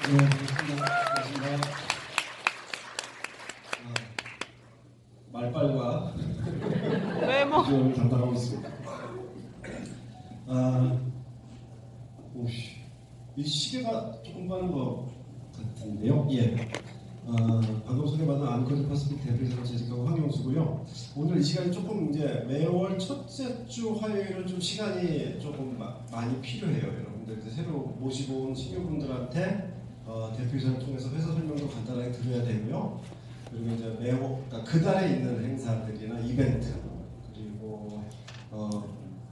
네, 반갑습니다. 말빨과 외모. 비주얼을 담당하고 있습니다. 오씨, 이 시계가 조금 빠른 것 같은데요. 예. 방금 소개받은 아미코드 퍼스픽 대표이사로 재직하고 황영수고요. 오늘 이 시간이 조금 이제 매월 첫째 주 화요일은 좀 시간이 조금 많이 필요해요. 여러분들 새로 모시고 온 신규분들한테 대표이사를 통해서 회사 설명도 간단하게 드려야 되고요. 그리고 이제 그러니까 그 달에 있는 행사들이나 이벤트 그리고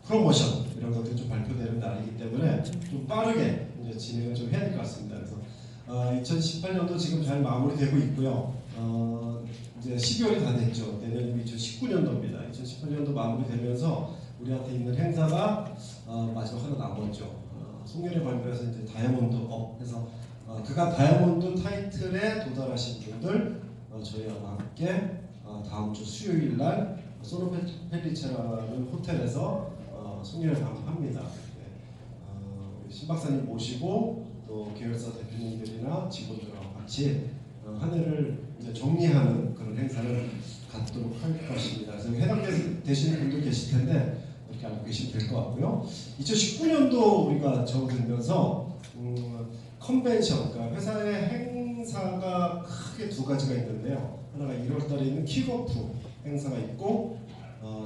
프로모션 이런 것들이 좀 발표되는 날이기 때문에 좀 빠르게 이제 진행을 좀 해야 될 것 같습니다. 그래서 2018년도 지금 잘 마무리되고 있고요. 이제 12월이 다 됐죠. 내년이 2019년도입니다. 2018년도 마무리되면서 우리한테 있는 행사가 마지막 하나 남았죠. 송년회 발표에서 이제 다이아몬드 업 해서 그간 다이아몬드 타이틀에 도달하신 분들 저희와 함께 다음 주 수요일 날 소노 펠리체라는 호텔에서 송년회 방문합니다. 신 박사님 모시고 또 계열사 대표님들이나 직원들하고 같이 한 해를 이제 정리하는 그런 행사를 갖도록 할 것입니다. 그래서 해당되시는 분들 계실 텐데 이렇게 알고 계시면 될 것 같고요. 2019년도 우리가 접어들면서 컨벤션, 그러니까 회사의 행사가 크게 두 가지가 있는데요. 하나가 1월달에 있는 킥오프 행사가 있고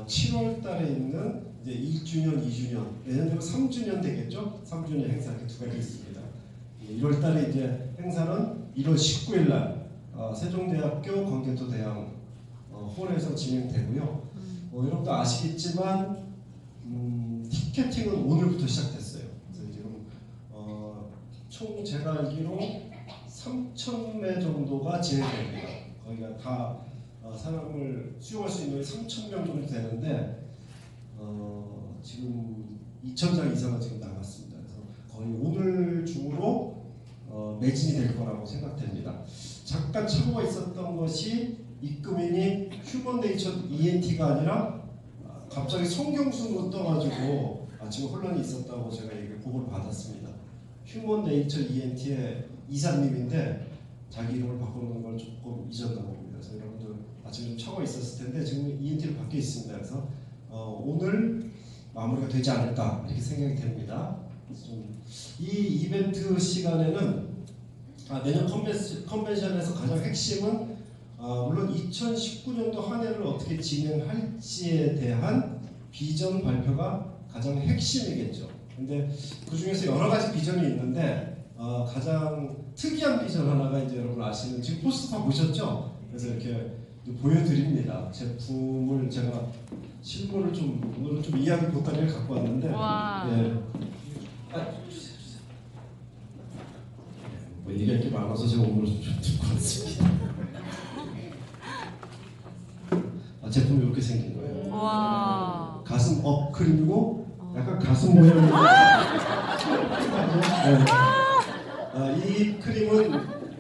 7월달에 있는 이제 1주년, 2주년, 내년 되면 3주년 되겠죠? 3주년 행사 이렇게 두 가지 있습니다. 1월달에 이제 행사는 1월 19일 날 세종대학교 광개토대학 홀에서 진행되고요. 여러분도 아시겠지만 티켓팅은 오늘부터 시작됐어요. 그래서 지금 총 제가 알기로 3,000매 정도가 진행됩니다. 거기가 다 사람을 수용할 수 있는 3,000명 정도 되는데 지금 2,000장 이상은 지금 나갔습니다. 그래서 거의 오늘 중으로 매진이 될 거라고 생각됩니다. 잠깐 착오가 있었던 것이 입금인이 휴먼 네이처 ENT가 아니라 갑자기 성경순으로 떠가지고 지금 혼란이 있었다고 제가 보고를 받았습니다. 휴먼 네이처 ENT의 이사님인데 자기 이름을 바꾸는 걸 조금 잊었나 봅니다. 그래서 여러분들 아침에 좀 착오가 있었을 텐데 지금 ENT로 바뀌어 있습니다. 그래서 오늘 마무리가 되지 않을까 이렇게 생각이 됩니다. 이 이벤트 시간에는 내년 컨벤션에서 가장 핵심은 물론 2019년도 한 해를 어떻게 진행할지에 대한 비전 발표가 가장 핵심이겠죠. 근데 그 중에서 여러 가지 비전이 있는데 가장 특이한 비전 하나가 이제 여러분 아시는 지금 포스터 보셨죠? 그래서 이렇게 보여드립니다. 제품을 제가 실물을 오늘은 좀 이야기 보따리를 갖고 왔는데 예. 뭐 얘기할 게 많아서 제가 오늘 좀 들고 왔습니다. 제품이 이렇게 생긴 거예요. 와. 가슴 업 크림이고 약간 가슴 모양이 이 크림은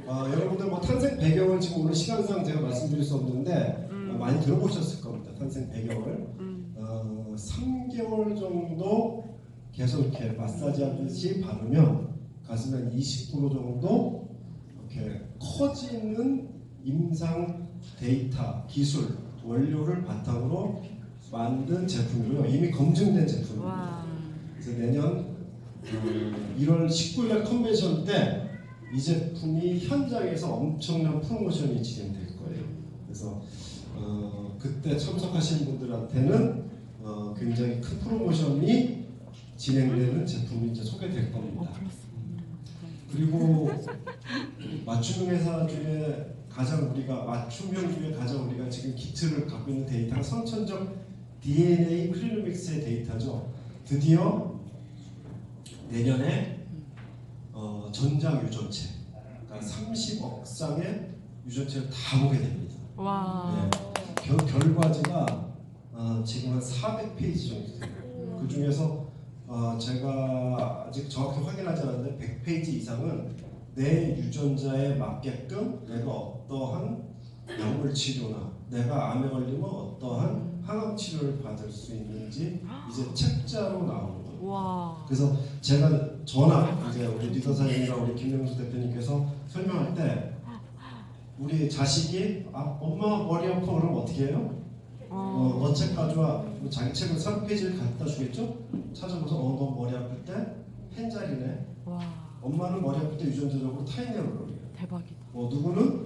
여러분들 뭐 탄생 배경을 지금 오늘 시간상 제가 말씀드릴 수 없는데 많이 들어보셨을 겁니다. 탄생 배경을 3개월 정도 계속 이렇게 마사지하듯이 바르면 가슴에 한 20% 정도 이렇게 커지는 임상 데이터 기술 원료를 바탕으로 만든 제품이고요. 이미 검증된 제품입니다. 그래서 내년 1월 19일 날 컨벤션 때 이 제품이 현장에서 엄청난 프로모션이 진행될 거예요. 그래서 그때 참석하신 분들한테는 굉장히 큰 프로모션이 진행되는 제품이 이제 소개될 겁니다. 그리고 맞춤형 회사 중에 맞춤형 중에 가장 우리가 지금 기틀을 갖고 있는 데이터가 선천적 DNA 클리노믹스의 데이터죠. 드디어 내년에 전장 유전체, 그러니까 30억 쌍의 유전체를 다 보게 됩니다. 와. 네. 결과지가 지금 한 400페이지 정도 돼요. 그 중에서 제가 아직 정확히 확인하지 않았는데 100페이지 이상은 내 유전자에 맞게끔 내가 어떠한 약물 치료나 내가 암에 걸리면 어떠한 항암 치료를 받을 수 있는지 이제 책자로 나오는 거예요. 와. 그래서 제가 전화 이제 우리 리더사님이랑 우리 김명수 대표님께서 설명할 때 우리 자식이 엄마 머리 아파 그러면 어떻게 해요? 너 책 가져와. 자기 책을 3페이지를 갖다 주겠죠? 찾아보서 너 머리 아플 때 펜자리네. 와. 엄마는 머리 아플 때 유전자적으로 타인네로 그래요. 대박이다. 누구는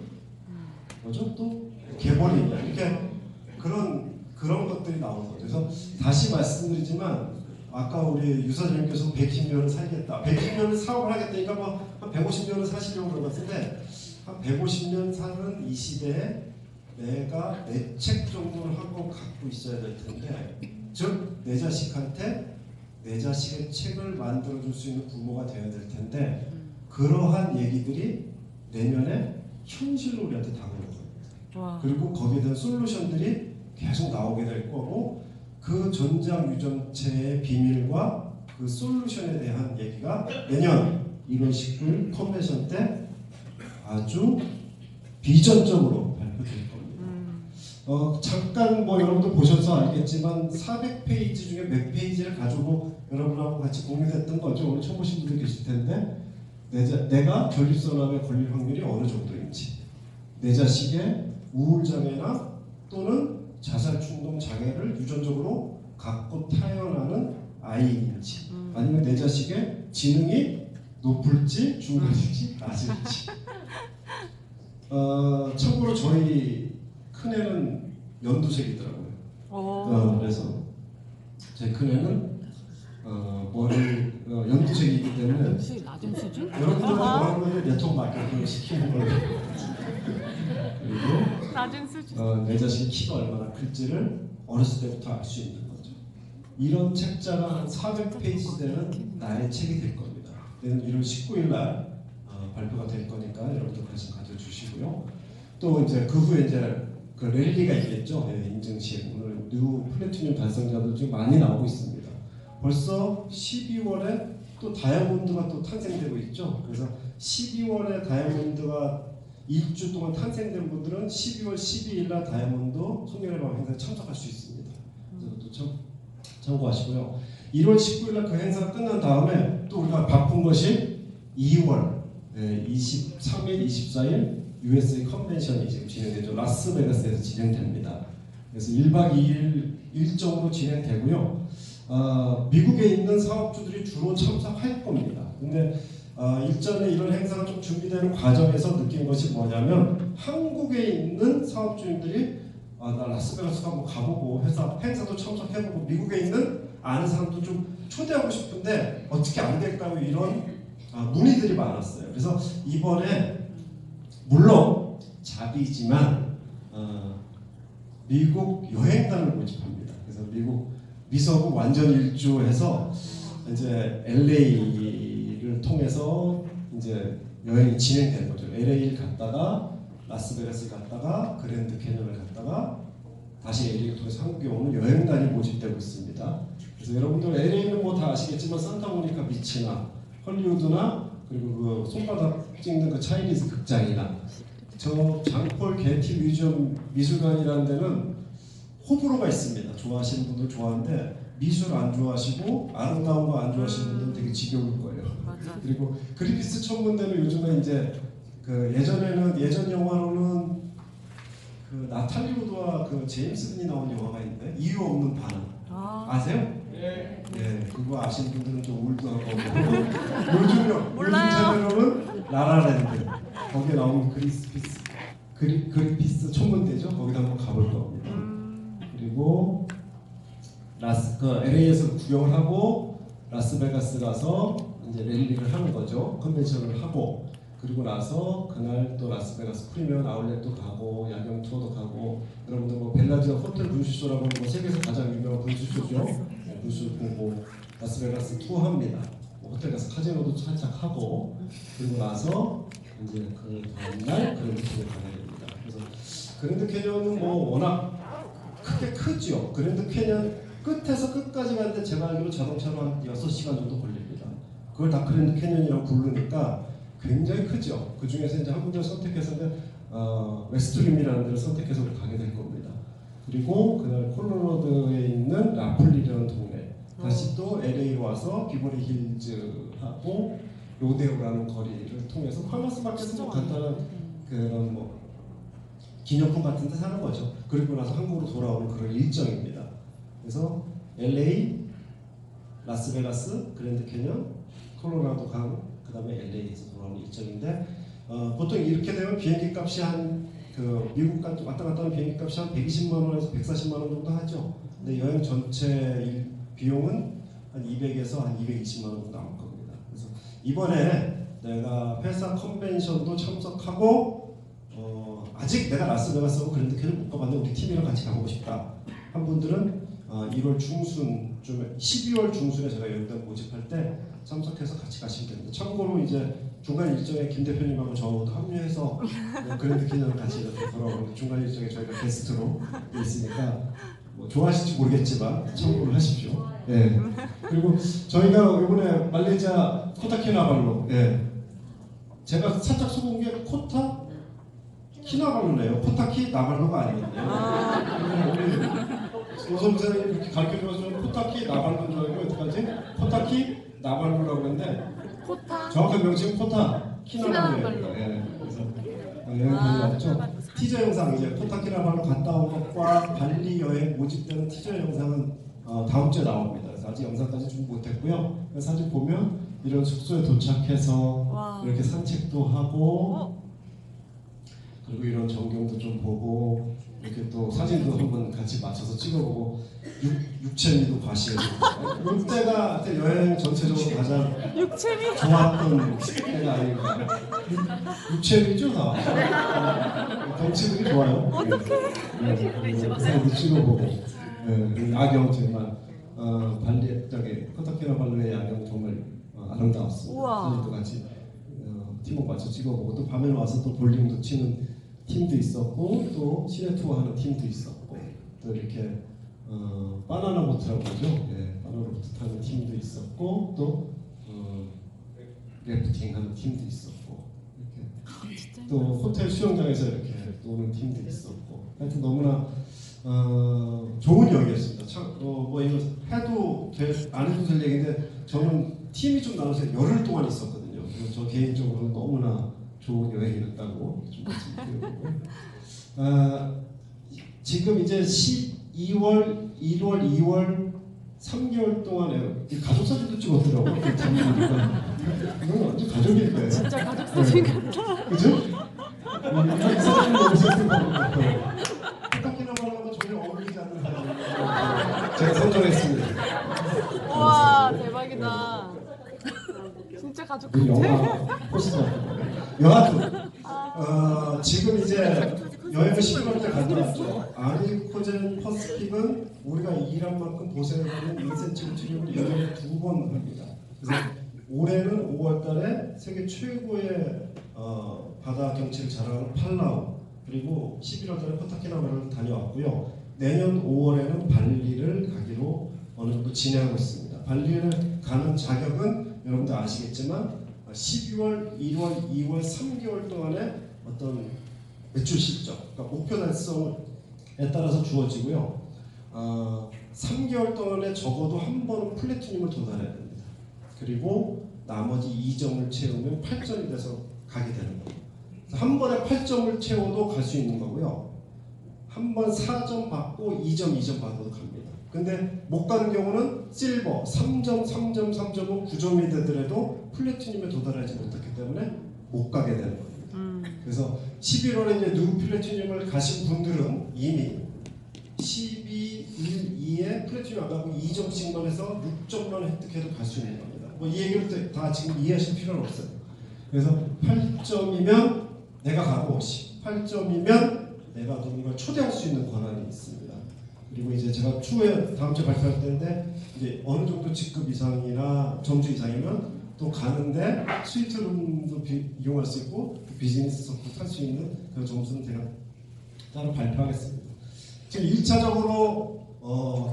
뭐죠? 또 개벌이냐 이렇게 그런 것들이 나오는 거죠. 그래서 다시 말씀드리지만 아까 우리 유사장님께서 110년을 살겠다, 110년을 사업을 하겠다니까 뭐 한 150년을 사시려고 그런 것 같은데 한 150년 사는 이 시대에 내가 내 책 정도를 한권 갖고 있어야 될 텐데, 즉 내 자식한테 내 자식의 책을 만들어줄 수 있는 부모가 되어야 될 텐데 그러한 얘기들이 내년에 현실로 우리한테 다가올 거예요. 와. 그리고 거기에 대한 솔루션들이 계속 나오게 될 거고 그 전장 유전체의 비밀과 그 솔루션에 대한 얘기가 내년 1월 19일 컨벤션 때 아주 비전적으로 발표될 겁니다. 잠깐 뭐 여러분들 보셔서 알겠지만 400페이지 중에 몇 페이지를 가지고 여러분하고 같이 공유했던 거죠. 오늘 처음 보신 분들 계실 텐데 내가 전립선암에 걸릴 확률이 어느 정도인지, 내 자식의 우울장애나 또는 자살충동 장애를 유전적으로 갖고 태어나는 아이인지, 아니면 내 자식의 지능이 높을지 중간일지 낮을지. 참고로 저희 큰애는 연두색이더라고요. 그래서 제 큰애는 연두색이기 때문에 낮은 수준? 여러분들 원하는 거는 네트워크 마케팅을 시키는 걸로. 그리고 낮은 수준. 내 자신의 키가 얼마나 클지를 어렸을 때부터 알 수 있는 거죠. 이런 책자가 한 400페이지 되는 나의 책이 될 겁니다. 내년 1월 19일 날 발표가 될 거니까 여러분들 관심 가져주시고요. 또 이제 그 후에 이제 그 랠리가 있겠죠. 인증식. 오늘 뉴 플래티늄 달성자들 좀 많이 나오고 있습니다. 벌써 12월에 또 다이아몬드가 또 탄생되고 있죠. 그래서 12월에 다이아몬드가 일주 동안 탄생된 분들은 12월 12일 날 다이아몬드 송년회 밤 행사에 참석할 수 있습니다. 그래서 또 참고하시고요. 1월 19일 날 그 행사가 끝난 다음에 또 우리가 바쁜 것이 2월 23일, 24일 USA 컨벤션이 지금 진행되죠. 라스베가스에서 진행됩니다. 그래서 1박 2일 일정으로 진행되고요. 미국에 있는 사업주들이 주로 참석할 겁니다. 근데 일전에 이런 행사가 좀 준비되는 과정에서 느낀 것이 뭐냐면 한국에 있는 사업주님들이 나 라스베가스 한번 가보고 행사도 참석해보고 미국에 있는 아는 사람도 좀 초대하고 싶은데 어떻게 안 될까요? 이런 문의들이 많았어요. 그래서 이번에 물론 자비지만 미국 여행단을 모집합니다. 그래서 미국 미서부 완전 일주해서 이제 LA를 통해서 이제 여행이 진행된 거죠. LA를 갔다가 라스베가스를 갔다가 그랜드 캐년을 갔다가 다시 LA를 통해서 한국에 오는 여행단이 모집되고 있습니다. 그래서 여러분들 LA는 뭐 다 아시겠지만 산타모니카 비치나 헐리우드나 그리고 그 손바닥 찍는 그 차이니즈 극장이나 저 장폴 게티 뮤지엄 미술관이라는 데는 호불호가 있습니다. 좋아하시는 분들 좋아하는데 미술 안 좋아하시고 아름다운 거 안 좋아하시는 분들은 되게 지겨울 거예요. 맞아. 그리고 그리피스 천문대는 요즘에 이제 그 예전 영화로는 그 나탈리 우드와 그 제임스 딘이 나온 영화가 있는데 이유 없는 반응 아세요? 네. 네, 그거 아시는 분들은 좀 올드하고 요즘 채널로는 라라랜드 거기에 나온 그리피스 천문대죠. 거기다 한번 가볼 겁니다. 그리고 LA에서 구경을 하고 라스베가스 가서 이제 랠리를 하는 거죠. 컨벤션을 하고 그리고 나서 그날 또 라스베가스 프리미엄 아울렛도 가고 야경 투어도 가고 여러분들 뭐 벨라디아 호텔 분수쇼라고 뭐 세계에서 가장 유명한 분수쇼죠. 네, 분수 보고 라스베가스 투어합니다. 뭐 호텔 가서 카지노도 살짝 하고 그리고 나서 이제 그 다음날 그랜드 캐년 가게 됩니다. 그래서 그랜드 캐년은 뭐 워낙 크죠. 그랜드 캐년 끝에서 끝까지 가는데 제가 알기로 자동차로 한 6시간 정도 걸립니다. 그걸 다 그랜드 캐년이라고 부르니까 굉장히 크죠. 그 중에서 이제 한 군데를 선택해서 웨스트림이라는 데를 선택해서 가게 될 겁니다. 그리고 그날 콜로라도에 있는 라플리라는 동네, 다시 또 LA로 와서 비버리 힐즈하고 로데오라는 거리를 통해서 파머스 마켓은 뭐 간단한 그런 뭐 기념품 같은 데 사는 거죠. 그리고 나서 한국으로 돌아오는 그런 일정입니다. 그래서 LA, 라스베가스, 그랜드 캐년, 콜로라도 강, 그 다음에 LA에서 돌아오는 일정인데 보통 이렇게 되면 비행기 값이 미국 왔다 갔다 하는 비행기 값이 한 120만 원에서 140만 원 정도 하죠. 근데 여행 전체 비용은 한 200에서 한 220만 원 정도 나올 겁니다. 그래서 이번에 내가 회사 컨벤션도 참석하고 아직 내가 라스베가스하고 그랜드 캐년 못 가봤는데 우리 팀이랑 같이 가보고 싶다 한 분들은 1월 중순쯤에 12월 중순에 제가 여기다 모집할 때 참석해서 같이 가시면 됩니다. 참고로 이제 중간 일정에 김 대표님하고 저도 합류해서 그랜드 캐년을 같이 이렇게 돌아오는 중간 일정에 저희가 게스트로 있으니까 뭐 좋아하실지 모르겠지만 참고를 하십시오. 예. 그리고 저희가 이번에 말레이시아 코타키나발루, 제가 살짝 속은 게 키나발루네요. 코타키나발루가 아니거든요. 우리 오성 선생님이 이렇게 가르쳐줘서 코타키나발루인 줄 알고 어떡하지? 코타키나발루라고 했는데 정확한 명칭은 코타키나발루예요. 그래서 여행 다녀왔죠. 티저 영상 이제 코타키나발루 갔다 온 것과 발리 여행 모집되는 티저 영상은 다음 주에 나옵니다. 그래서 아직 영상까지 준비 못했고요. 사진 보면 이런 숙소에 도착해서 이렇게 산책도 하고 그리고 이런 전경도 좀 보고 이렇게 또 사진도 한번 같이 맞춰서 찍어보고 육체미도 과시해주고 이때가 여행 전체적으로 가장 육체미 좋았던 때가 아닌가. 육체미죠 다. 덩치들이 좋아요. 사진도 찍어보고 야경지만 발리 저기 코타키나발루의 야경 정말 아름다웠습니다. 사진도 같이 팀워크 맞춰 찍어보고 또 밤에 와서 또 볼링도 치는 팀도 있었고 또 시내 투어하는 팀도 있었고 또 이렇게 바나나 보트라고 하죠. 바나나 보트 타는 팀도 있었고 또 래프팅하는 팀도 있었고 이렇게 또 호텔 수영장에서 이렇게 노는 팀도 있었고 하여튼 너무나 좋은 여행이었습니다. 뭐 이거 해도 안 해도 될 얘기인데 저는 팀이 좀 나눠서 열흘 동안 있었거든요. 그래서 저 개인적으로는 너무나 좋은 여행이었다고 좀 말씀드리고 지금 이제 12월, 1월, 2월 3개월 동안에 가족 사진도 찍었더라고요. 이건 완전 가족일 거예요. 진짜 가족 사진 같다. 그죠? 이 사진을 보셨을 거예요. 코타키나발루하고 전혀 어울리지 않는 사진 제가 선정했습니다. 우와 대박이다. 진짜 가족 같아. 영화 포스터. 여하튼 지금 이제 여행을 11월 때 갔다 왔죠. 아리코젠 퍼스픽은 우리가 일한 만큼 보세하는 인센티브 트립을 여행에 2번 합니다. 그래서 올해는 5월달에 세계 최고의 바다 경치를 자랑하는 팔라우 그리고 11월달에 코타키나발루를 다녀왔고요. 내년 5월에는 발리를 가기로 어느 정도 진행하고 있습니다. 발리를 가는 자격은 여러분들 아시겠지만 12월, 1월, 2월, 3개월 동안의 어떤 매출 실적, 그러니까 목표 달성에 따라서 주어지고요. 3개월 동안에 적어도 한 번은 플래티늄을 도달해야 됩니다. 그리고 나머지 2점을 채우면 8점이 돼서 가게 되는 거예요. 한 번에 8점을 채워도 갈 수 있는 거고요. 한 번 4점 받고 2점, 2점 받아도 갑니다. 근데 못 가는 경우는 실버 3점, 3점, 3점은 9점이 되더라도 플래티늄에 도달하지 못했기 때문에 못 가게 되는 겁니다. 그래서 11월에 이제 누 플래티늄을 가신 분들은 이미 12, 1, 2에 플래티늄 안 가고 2점씩만 해서 6점만 획득해도 갈 수 있는 겁니다. 뭐 이 얘기를 다 지금 이해하실 필요는 없어요. 그래서 8점이면 내가 가고 18점이면 내가 누군가 초대할 수 있는 권한이 있습니다. 그리고 이제 제가 추후에 다음 주에 발표할 텐데 이제 어느 정도 직급 이상이나 점수 이상이면 또 가는데 스위트룸도 이용할 수 있고 비즈니스석도 탈 수 있는 그 점수는 제가 따로 발표하겠습니다. 지금 1차적으로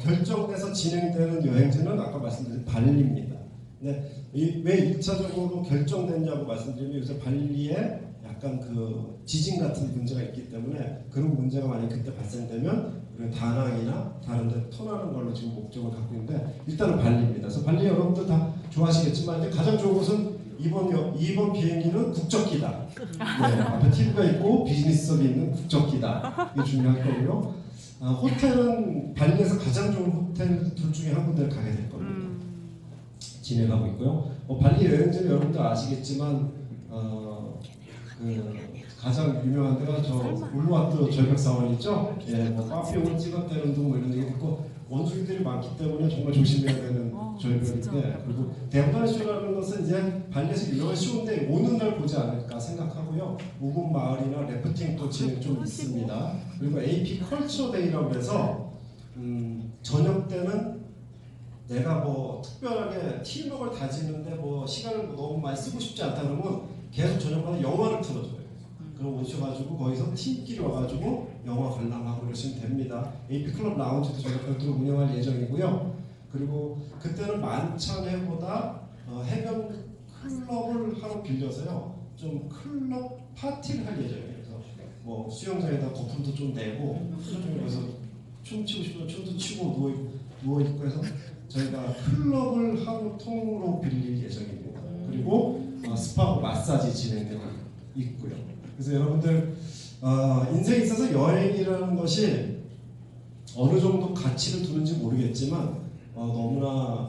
결정돼서 진행되는 여행지는 아까 말씀드린 발리입니다. 근데 왜 1차적으로 결정됐냐고 말씀드리면 요새 발리에 약간 그 지진 같은 문제가 있기 때문에 그런 문제가 만약 그때 발생되면 그리고 다낭이나 다른 데 터나는 걸로 지금 목적을 갖고 있는데 일단은 발리입니다. 그래서 발리 여러분들 다 좋아하시겠지만 이제 가장 좋은 것은 이번 비행기는 국적기다. 네, 앞에 TV가 있고 비즈니스석이 있는 국적기다. 이게 중요할 거고요. 호텔은 발리에서 가장 좋은 호텔 둘 중에 한 군데를 가게 될 겁니다. 진행하고 있고요. 발리 여행지는 여러분들 아시겠지만 가장 유명한 데가 저 울루와트 절벽 사원 있죠? 예, 뭐 빠삐용을 찍었다는 등 뭐 이런 얘기 듣고 원숭이들이 많기 때문에 정말 조심해야 되는 절벽인데, 그리고 댐바쇼라는 것은 이제 발리에서 유명한 쇼인데 오는 날 보지 않을까 생각하고요. 우분 마을이나 래프팅도 진행 좀 있습니다. 그리고 AP 컬처 데이라고 해서 저녁 때는 내가 뭐 특별하게 팀워크를 다지는데 뭐 시간을 너무 많이 쓰고 싶지 않다 그러면 계속 저녁마다 영화를 틀어줘요. 그럼 오셔가지고 거기서 팀끼리 와가지고 영화 관람하고 그러시면 됩니다. AP 클럽 라운지도 저희가 별도로 운영할 예정이고요. 그리고 그때는 만찬회보다 해변 클럽을 하러 빌려서요, 좀 클럽 파티를 할 예정이에요. 그래서 뭐 수영장에다 거품도 좀 내고 그래서 춤추고 싶으면 춤도 추고 누워있고 해서 저희가 클럽을 하루 통으로 빌릴 예정입니다. 그리고 스파하고 마사지 진행되고 있고요. 그래서 여러분들 인생에 있어서 여행이라는 것이 어느 정도 가치를 두는지 모르겠지만 너무나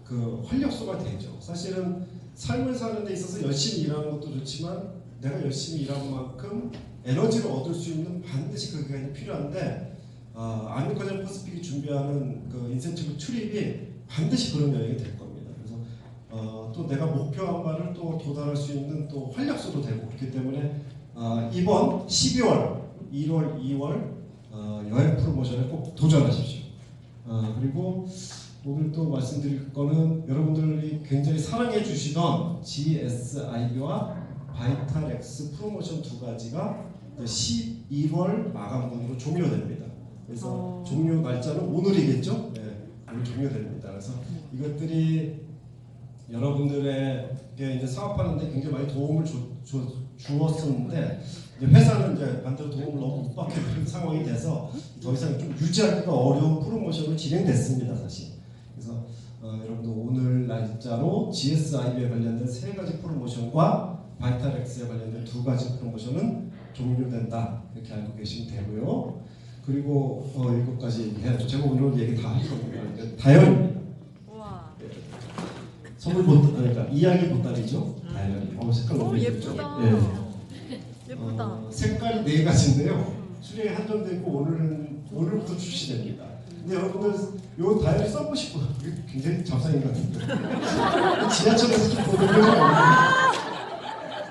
그 활력소가 되죠. 사실은 삶을 사는 데 있어서 열심히 일하는 것도 좋지만 내가 열심히 일한 만큼 에너지를 얻을 수 있는 반드시 그 기간이 필요한데 아메리카전 퍼시픽이 준비하는 그 인센티브 출입이 반드시 그런 여행이 될 겁니다. 그래서 또 내가 목표한 바를 또 도달할 수 있는 또 활력소도 되고 그렇기 때문에 이번 12월, 1월, 2월 여행 프로모션에 꼭 도전하십시오. 그리고 오늘 또 말씀드릴 거는 여러분들이 굉장히 사랑해 주시던 GSIB와 바이탈엑스 프로모션 두 가지가 11월 마감분으로 종료됩니다. 그래서 종료 날짜는 오늘이겠죠? 네, 오늘 종료됩니다. 그래서 이것들이 여러분들에게 이제 사업하는데 굉장히 많이 도움을 주었었는데 이제 회사는 이제 반대로 도움을 너무 못 받게 되는 상황이 돼서 더 이상 좀 유지하기가 어려운 프로모션으로 진행됐습니다, 사실. 그래서 여러분들 오늘 날짜로 GSIB에 관련된 3가지 프로모션과 바이탈엑스에 관련된 2가지 프로모션은 종료된다, 이렇게 알고 계시면 되고요. 그리고 7가지 해야죠. 제가 오늘 얘기 다 할 겁니다. 다현입니다. 선물 그러니까 이야기 보따리죠. 다현. 색깔 너무 예쁘다. 예. 예쁘다. 색깔이 4가지인데요. 수량이 한정돼 있고 오늘부터 출시됩니다. 근데 여러분들 요 다현을 써보시고 굉장히 잡사인 것 같은데 지하철에서 좀 보면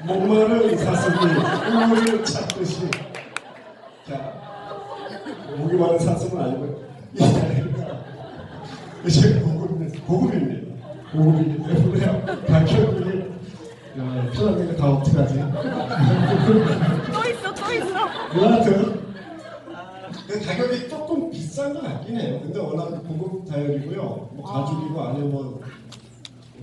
목마른 사슴이 우물을 찾듯이, 자, 목이 마른 사슴은 아니고 이 다현이가 이제 고급입니다. 고급이기 때문에 가격이 편하게 다 어떡하지? 또 있어. 여하튼 가격이 조금 비싼 건 같긴 해요. 근데 워낙 고급 다이얼이고요. 뭐 가죽이고 안에 뭐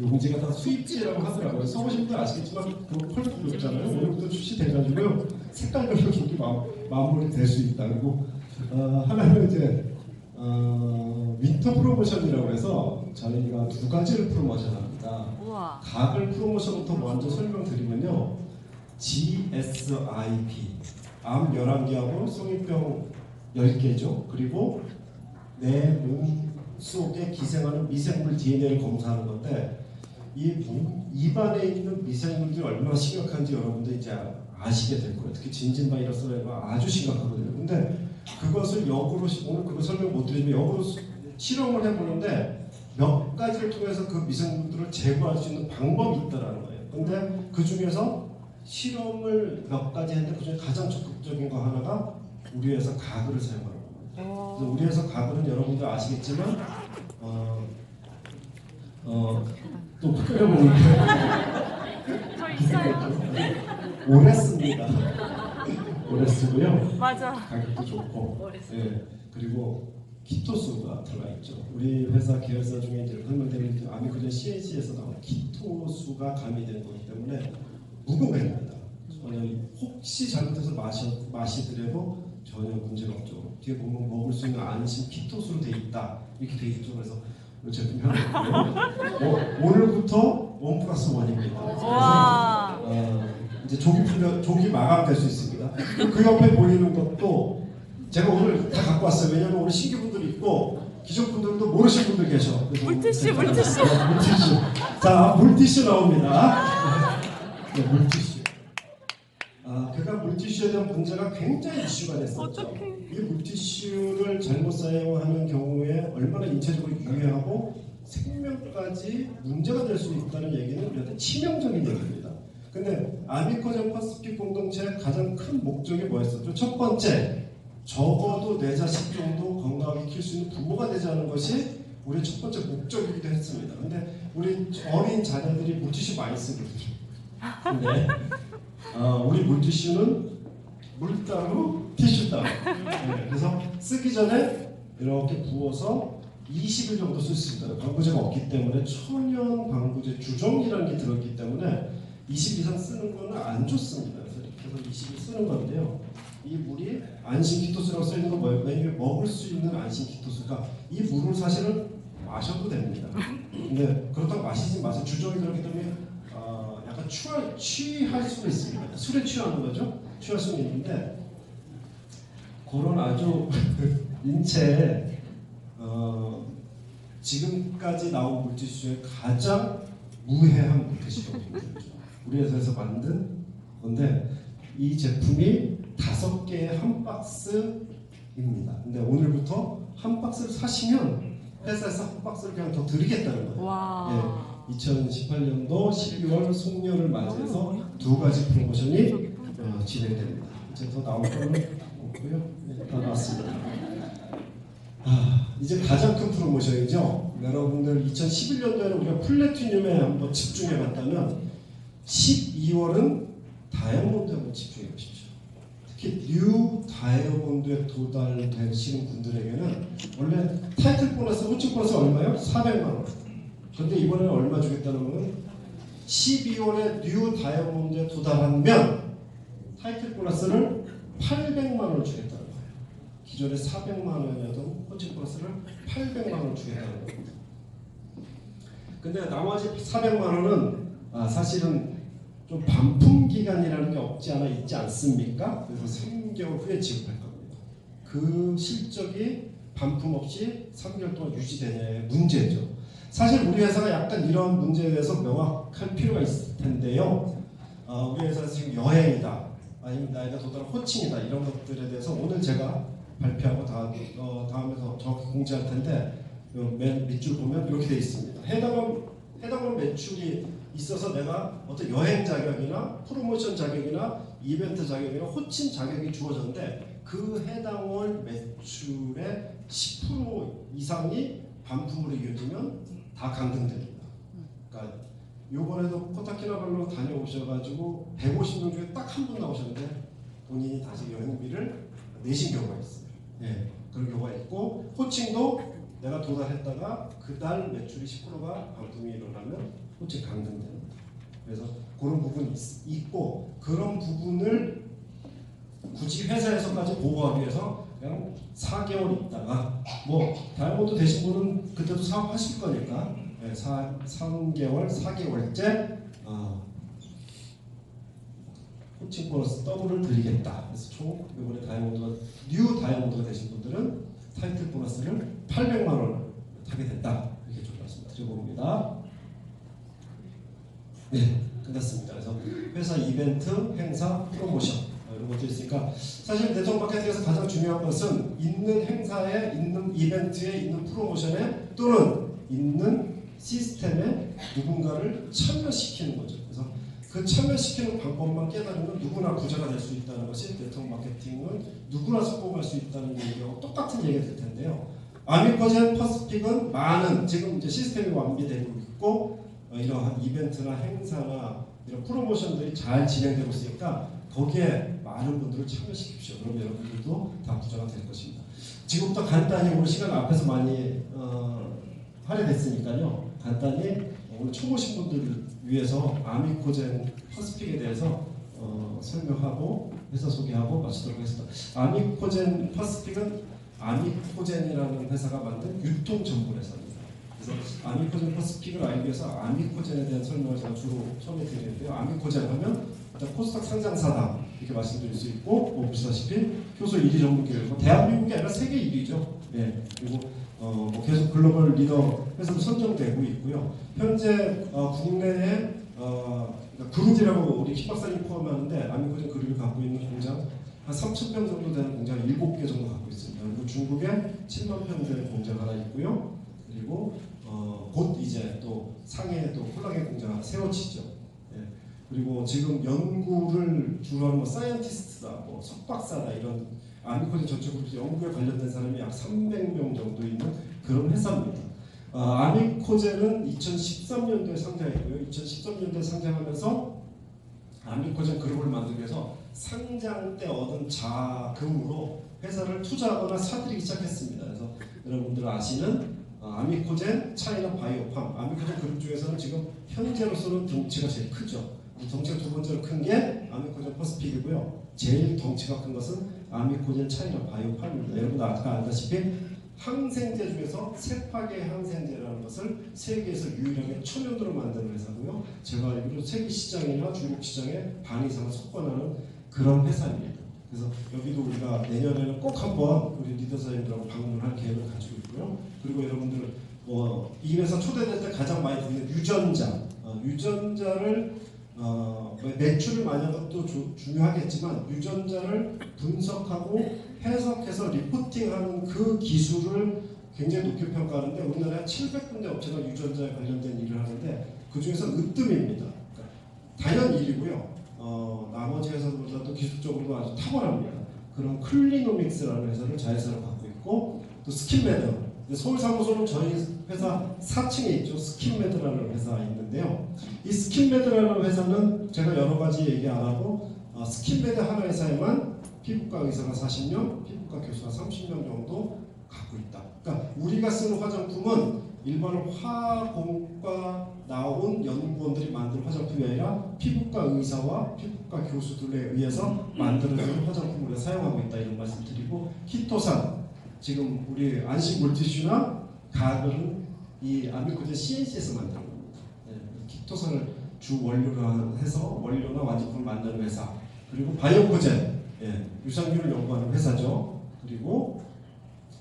용지가 다 수입제라고 하더라고요. 써보신 분들 아시겠지만 그거 펄도 없잖아요. 오늘부터 출시돼가지고요. 색깔별로 좋게 마무리 될 수 있다. 그리고 하나는 이제 윈터 프로모션이라고 해서 저희가 2가지를 프로모션합니다. 우와. 가글 프로모션부터 먼저 설명드리면요. GSIB 암 11개하고 성인병 10개죠. 그리고 내 몸 속에 기생하는 미생물 DNA를 검사하는 건데 이 입안에 있는 미생물들이 얼마나 심각한지 여러분들 이제 아시게 될 거예요. 특히 진진 바이러스가 아주 심각하거든요. 근데 그것을 역으로 오늘 그거 설명 못 드리면 역으로 실험을 해보는데 몇 가지를 통해서 그 미생물들을 제거할 수 있는 방법이 있다라는 거예요. 근데 그 중에서 실험을 몇 가지 했는데 그 중에 가장 적극적인 거 하나가 우리 회사 가글을 사용하는 겁니다. 그래서 우리 회사 가글은 여러분들 아시겠지만 또 끓여보는데 저 있어요. 오래 씁니다. 오래 쓰고요. 맞아. 가격도 좋고. 예, 그리고 키토수가 들어가 있죠. 우리 회사 계열사 중에 이제 설명드린 아미코젠 CNC에서 나온 키토수가 가미되는 거기 때문에 무공해입니다. 혹시 잘못해서 마시더라도 전혀 문제가 없죠. 뒤에 보면 먹을 수 있는 안심 키토스로 돼 있다 이렇게 돼 있죠. 그래서 이 제품이 하나 있고요. 오늘부터 1+1입니다. 와. 이제 조기 마감될 수 있습니다. 그 옆에 보이는 것도 제가 오늘 다 갖고 왔어요. 왜냐면 오늘 신규 분들이 있고 기존 분들도 모르신 분들 계셔. 물티슈. 물티슈. 자, 물티슈 나옵니다. 네, 물티슈. 그러니까 물티슈에 대한 문제가 굉장히 이슈가 됐었죠. 어떡해. 이 물티슈를 잘못 사용하는 경우에 얼마나 인체적으로 유해하고 생명까지 문제가 될 수 있다는 얘기는 우리한테 치명적인 얘기입니다. 근데 아미코젠 퍼시픽 공동체의 가장 큰 목적이 뭐였었죠? 첫 번째, 적어도 내 자식 정도 건강하게 키울 수 있는 부모가 되자는 것이 우리의 첫 번째 목적이기도 했습니다. 근데 우리 어린 자녀들이 물티슈 많이 쓰거든요. 근데 우리 물티슈는 물 따로 티슈 따로. 네, 그래서 쓰기 전에 이렇게 부어서 20일 정도 쓸 수 있어요. 방부제가 없기 때문에 천연 방부제 주정이라는 게 들어있기 때문에 20 이상 쓰는 거는 안 좋습니다. 그래서 20일 쓰는 건데요. 이 물이 안심키토스라고 써 있는 건 뭐예요? 왜냐면 먹을 수 있는 안심키토스가 이 물을 사실은 마셔도 됩니다. 근데 그렇다고 마시지 마세요. 주정이 그렇기 때문에 약간 취할 수도 있습니다. 술에 취하는 거죠. 취할 수는 있는데 그런 아주 인체에 지금까지 나온 물티슈 중에 가장 무해한 물티슈가 우리 회사에서 만든 건데 이 제품이 5개의 한 박스입니다. 근데 오늘부터 한 박스를 사시면 회사에서 한 박스를 그냥 더 드리겠다는 거예요. 와. 네, 2018년도 12월 송년을 맞이해서 2가지 프로모션이 진행됩니다. 이제 더 나올 거는 없고요. 네, 다 나왔습니다. 이제 가장 큰 프로모션이죠. 여러분들 2011년도에는 우리가 플래티늄에 한번 집중해 봤다면 12월은 다이아몬드에 한번 집중해 보십시오. 특히 뉴 다이아몬드에 도달되시는 분들에게는 원래 타이틀 보너스, 호칭 보너스 얼마요? 400만 원. 근데 이번에는 얼마 주겠다는 거는 12월에 뉴 다이아몬드에 도달하면 타이틀 보너스를 800만 원을 주겠다는 거예요. 기존에 400만 원이었던 호칭 보너스를 800만 원을 주겠다는 겁니다. 근데 나머지 400만 원은 사실은 좀 반품 기간이라는 게 없지 않아 있지 않습니까? 그래서 3개월 후에 지급할 겁니다. 그 실적이 반품 없이 3개월 동안 유지되냐의 문제죠. 사실 우리 회사가 약간 이런 문제에 대해서 명확할 필요가 있을 텐데요. 우리 회사에서 지금 여행이다, 아니면 나이가 도달한 호칭이다 이런 것들에 대해서 오늘 제가 발표하고 다음에서 정확히 공지할 텐데 맨 밑줄 보면 이렇게 되어 있습니다. 해당원 매출이 있어서 내가 어떤 여행 자격이나 프로모션 자격이나 이벤트 자격이나 호칭 자격이 주어졌는데 그 해당월 매출의 10% 이상이 반품으로 이어지면 다 강등됩니다. 그러니까 요번에도 코타키나발루 다녀오셔가지고 150명 중에 딱 한 분 나오셨는데 본인이 다시 여행비를 내신 경우가 있어요. 네, 그런 경우가 있고 호칭도 내가 도달했다가 그달 매출이 10%가 반품이 일어나면 호칭 강등됩니다. 그래서 그런 부분이 있고 그런 부분을 굳이 회사에서까지 보호하기 위해서 그냥 4개월 있다가 뭐 다이아몬드 되신 분은 그때도 사업하실 거니까 3개월, 4개월째 호칭 보너스 더블을 드리겠다. 그래서 총 이번에 뉴 다이아몬드가 되신 분들은 타이틀 보너스를 800만 원을 타게 된다. 이렇게 좀 말씀드려봅니다. 네, 끝났습니다. 그래서 회사 이벤트, 행사, 프로모션 이런 것도 있으니까 사실 네트워크 마케팅에서 가장 중요한 것은 있는 행사에, 있는 이벤트에, 있는 프로모션에 또는 있는 시스템에 누군가를 참여시키는 거죠. 그래서 그 참여시키는 방법만 깨달으면 누구나 부자가 될 수 있다는 것이 네트워크 마케팅은 누구나 성공할 수 있다는 얘기하고 똑같은 얘기가 될 텐데요. 아미코젠 퍼시픽은 많은 지금 이제 시스템이 완비되고 있고 이러한 이벤트나 행사나 이런 프로모션들이 잘 진행되고 있으니까 거기에 많은 분들을 참여시키십시오. 그럼 여러분들도 다 부자가 될 것입니다. 지금부터 간단히 오늘 시간 앞에서 많이 할애됐으니까요. 간단히 오늘 초보신 분들을 위해서 아미코젠 퍼시픽에 대해서 설명하고 회사 소개하고 마치도록 하겠습니다. 아미코젠 퍼시픽은 아미코젠이라는 회사가 만든 유통 전문 회사입니다. 그래서 아미코젠 퍼시픽을 알기 위해서 아미코젠에 대한 설명을 제가 주로 처음에 드리는데요. 아미코젠 하면 일단 코스닥 상장사다 이렇게 말씀드릴 수 있고, 뭐 보시다시피 효소 1위 전문기업, 대한민국이 아니라 세계 1위죠. 예. 그리고 뭐 계속 글로벌 리더 회사로 선정되고 있고요. 현재 국내에 그러니까 그루지라고 우리 키 박사님 포함하는데 아미코젠 그룹이 갖고 있는 공장 한 3,000평 정도 되는 공장 7개 정도 갖고 있습니다. 그리고 중국에 7만 평 되는 공장 하나 있고요. 그리고 곧 이제 또 상해에 또 콜라겐 공장 하나 세워지죠. 예. 그리고 지금 연구를 주로 하는 뭐 사이언티스트다, 뭐 석박사다 이런 아미코젠 전체 그룹 연구에 관련된 사람이 약 300명 정도 있는 그런 회사입니다. 아미코젠은 2013년도에 상장했고요. 2013년도에 상장하면서 아미코젠 그룹을 만들기 위해서 상장 때 얻은 자금으로 회사를 투자하거나 사들이기 시작했습니다. 그래서 여러분들 아시는 아미코젠, 차이나 바이오팜, 아미코젠 그룹 중에서는 지금 현재로서는 덩치가 제일 크죠. 덩치가 두 번째로 큰 게 아미코젠 퍼시픽이고요. 제일 덩치가 큰 것은 아미코젠, 차이나 바이오팜입니다. 여러분 아까 알다시피 항생제 중에서 세파계 항생제라는 것을 세계에서 유일하게 천연도로 만드는 회사고요. 제가 알기로 세계 시장이나 중국 시장에 반 이상을 석권하는 그런 회사입니다. 그래서 여기도 우리가 내년에는 꼭 한번 우리 리더사님들하고 방문할 계획을 가지고 있고요. 그리고 여러분들 이 회사 초대될 때 가장 많이 듣는 유전자를 매출을 많이 하는 것도 중요하겠지만 유전자를 분석하고 해석해서 리포팅하는 그 기술을 굉장히 높게 평가하는데 우리나라에 700군데 업체가 유전자에 관련된 일을 하는데 그 중에서 으뜸입니다. 그러니까 단연 1위고요. 나머지 회사들보다도 기술적으로도 아주 탁월합니다. 그런 클리노믹스라는 회사를 자회사로 갖고 있고 또 스킨메드, 서울 사무소는 저희 회사 4층에 있죠. 스킨메드라는 회사가 있는데요. 이 스킨메드라는 회사는 제가 여러 가지 얘기 안 하고 스킨메드 하나 회사에만 피부과 의사가 40명, 피부과 교수가 30명 정도 갖고 있다. 그러니까 우리가 쓰는 화장품은 일반 화공과 나온 연구원들이 만든 화장품이 아니라 피부과 의사와 피부과 교수들에 의해서 만들어진 화장품을 사용하고 있다 이런 말씀 드리고, 키토산 지금 우리 안심 물티슈나 가글은 이 아미코젠 CNC에서 만드는 겁니다. 네, 키토산을 주 원료로 해서 원료나 완제품을 만드는 회사. 그리고 바이오코젠, 유산균을 연구하는 회사죠. 그리고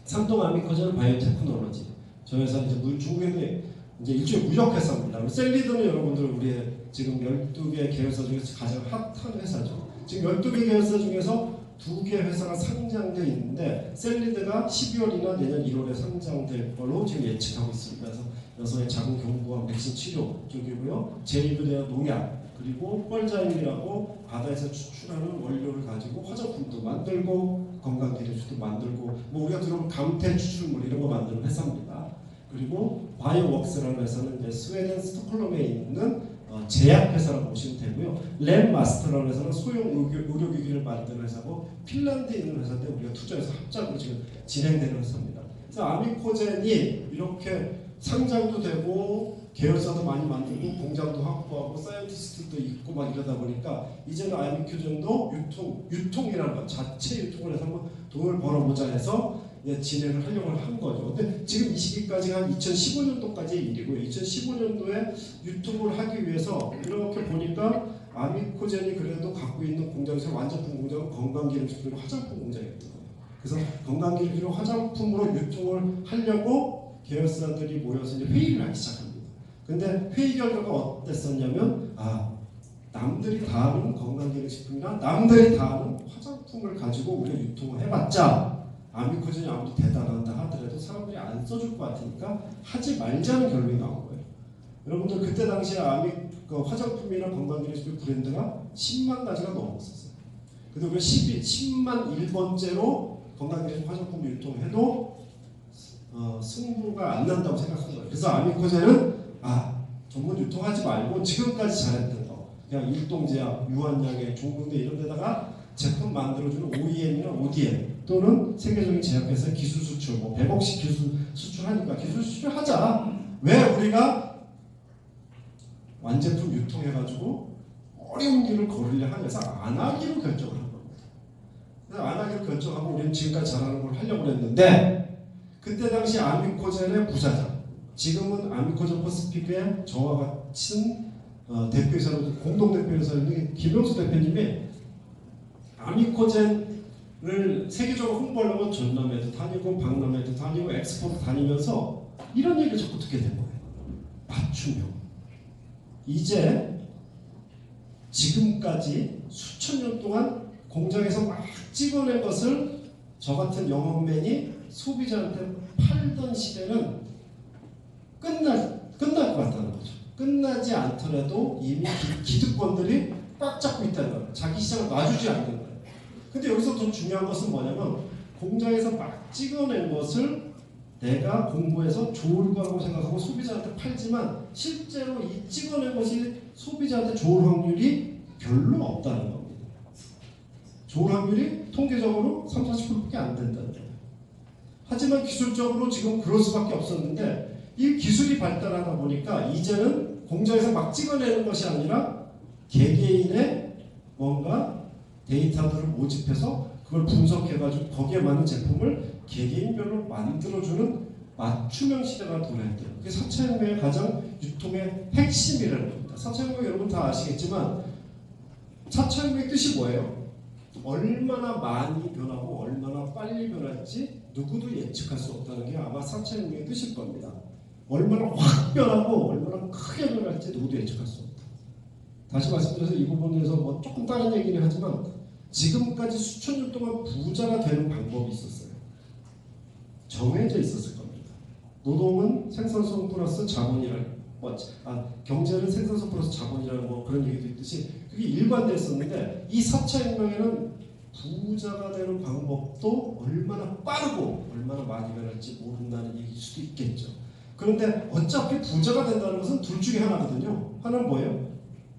삼동 아미코젠은 바이오테크놀로지. 저 회사는 이제 중국에 이제 일종의 무역 회사입니다. 셀리드는 여러분들 우리 지금 12개 계열사 중에서 가장 핫한 회사죠. 지금 12개 계열사 중에서 2개 회사가 상장되어 있는데 셀리드가 12월이나 내년 1월에 상장될 걸로 지금 예측하고 있습니다. 그래서 여성의 자궁 경부암 백신 치료 쪽이고요. 제일에 대한 농약, 그리고 뻘자임이라고 바다에서 추출하는 원료를 가지고 화장품도 만들고 건강기능식도 만들고 뭐 우리가 들어본 감태 추출물 이런 거 만드는 회사입니다. 그리고 바이오웍스라는 회사는 이제 스웨덴 스톡홀름에 있는 제약회사라고 보시면 되고요. 랩마스터라는 회사는 소형 의료기기를 만드는 회사고 핀란드에 있는 회사인데 우리가 투자해서 합작으로 지금 진행되는 회사입니다. 그래서 아미코젠이 이렇게 상장도 되고 계열사도 많이 만들고 공장도 확보하고 사이언티스트도 있고 막 이러다 보니까 이제는 아미코젠도 유통이라는 것 자체 유통을 해서 한번 돈을 벌어보자 해서 진행을 하려고 한 거죠. 근데 지금 이 시기까지 한 2015년도까지의 일이고요. 2015년도에 유통을 하기 위해서 이렇게 보니까 아미코젠이 그래도 갖고 있는 공장에서 완제품 공장은 건강기능식품 화장품 공장이었던 거예요. 그래서 건강기능식품 화장품으로 유통을 하려고 계열사들이 모여서 이제 회의를 하기 시작합니다. 근데 회의 결과가 어땠었냐면 남들이 다 하는 건강기능식품이나 남들이 다 하는 화장품을 가지고 우리가 유통을 해봤자 아미코젠이 아무리 대단하다 하더라도 사람들이 안 써줄 것 같으니까 하지 말자는 결론이 나온 거예요. 여러분들 그때 당시에 화장품이나 건강기능식품 브랜드가 10만 가지가 넘었었어요. 근데 우리가 10만 1번째로 건강기능식품 화장품 유통해도 승부가 안 난다고 생각한 거예요. 그래서 아미코젠은 전문 유통하지 말고 지금까지 잘했던 거 그냥 일동제약, 유한양행, 종근대 이런 데다가 제품 만들어주는 OEM이나 ODM 또는 세계적인 제약회사 기술 수출, 뭐 100억씩 기술 수출하니까 기술 수출하자. 왜 우리가 완제품 유통해가지고 어려운 길을 걸으려 하면서 안 하기로 결정을 한 겁니다. 그래서 안 하기로 결정하고 우리는 지금까지 잘하는 걸 하려고 했는데 그때 당시 아미코젠의 부사장, 지금은 아미코젠 퍼시픽의 저와 같은 대표이사로 공동 대표이사 있는 김영수 대표님이 아미코젠을 세계적으로 홍보하려고 전남에도 다니고 박람회도 다니고 엑스포도 다니면서 이런 얘기를 자꾸 듣게 된 거예요. 맞춤형. 이제 지금까지 수천 년 동안 공장에서 막 찍어낸 것을 저 같은 영업맨이 소비자한테 팔던 시대는 끝날 것 같다는 거죠. 끝나지 않더라도 이미 기득권들이 꽉 잡고 있다는 거예요. 자기 시장을 놔주지 않는 거예요. 근데 여기서 더 중요한 것은 뭐냐면 공장에서 막 찍어낸 것을 내가 공부해서 좋을 거라고 생각하고 소비자한테 팔지만 실제로 이 찍어낸 것이 소비자한테 좋을 확률이 별로 없다는 겁니다. 좋을 확률이 통계적으로 30-40%밖에 안 된다는 거예요. 하지만 기술적으로 지금 그럴 수밖에 없었는데 이 기술이 발달하다 보니까 이제는 공장에서 막 찍어내는 것이 아니라 개개인의 뭔가 데이터들을 모집해서 그걸 분석해가지고 거기에 맞는 제품을 개개인별로 만들어주는 맞춤형 시대가 돌아야 돼요. 그게 4차 혁명의 가장 유통의 핵심이라는 겁니다. 4차 혁명 여러분 다 아시겠지만 4차 혁명의 뜻이 뭐예요? 얼마나 많이 변하고 얼마나 빨리 변할지 누구도 예측할 수 없다는 게 아마 4차 혁명의 뜻일 겁니다. 얼마나 확 변하고 얼마나 크게 변할지 누구도 예측할 수 없다. 다시 말씀드려서 이 부분에서 뭐 조금 다른 얘기는 하지만 지금까지 수천 년 동안 부자가 되는 방법이 있었어요. 정해져 있었을 겁니다. 노동은 생산성 플러스 자본이라는 경제는 생산성 플러스 자본이라는 뭐 그런 얘기도 있듯이 그게 일관됐었는데 이 4차 혁명에는 부자가 되는 방법도 얼마나 빠르고 얼마나 많이 변할지 모른다는 얘기일 수도 있겠죠. 그런데 어차피 부자가 된다는 것은 둘 중에 하나거든요. 하나는 뭐예요?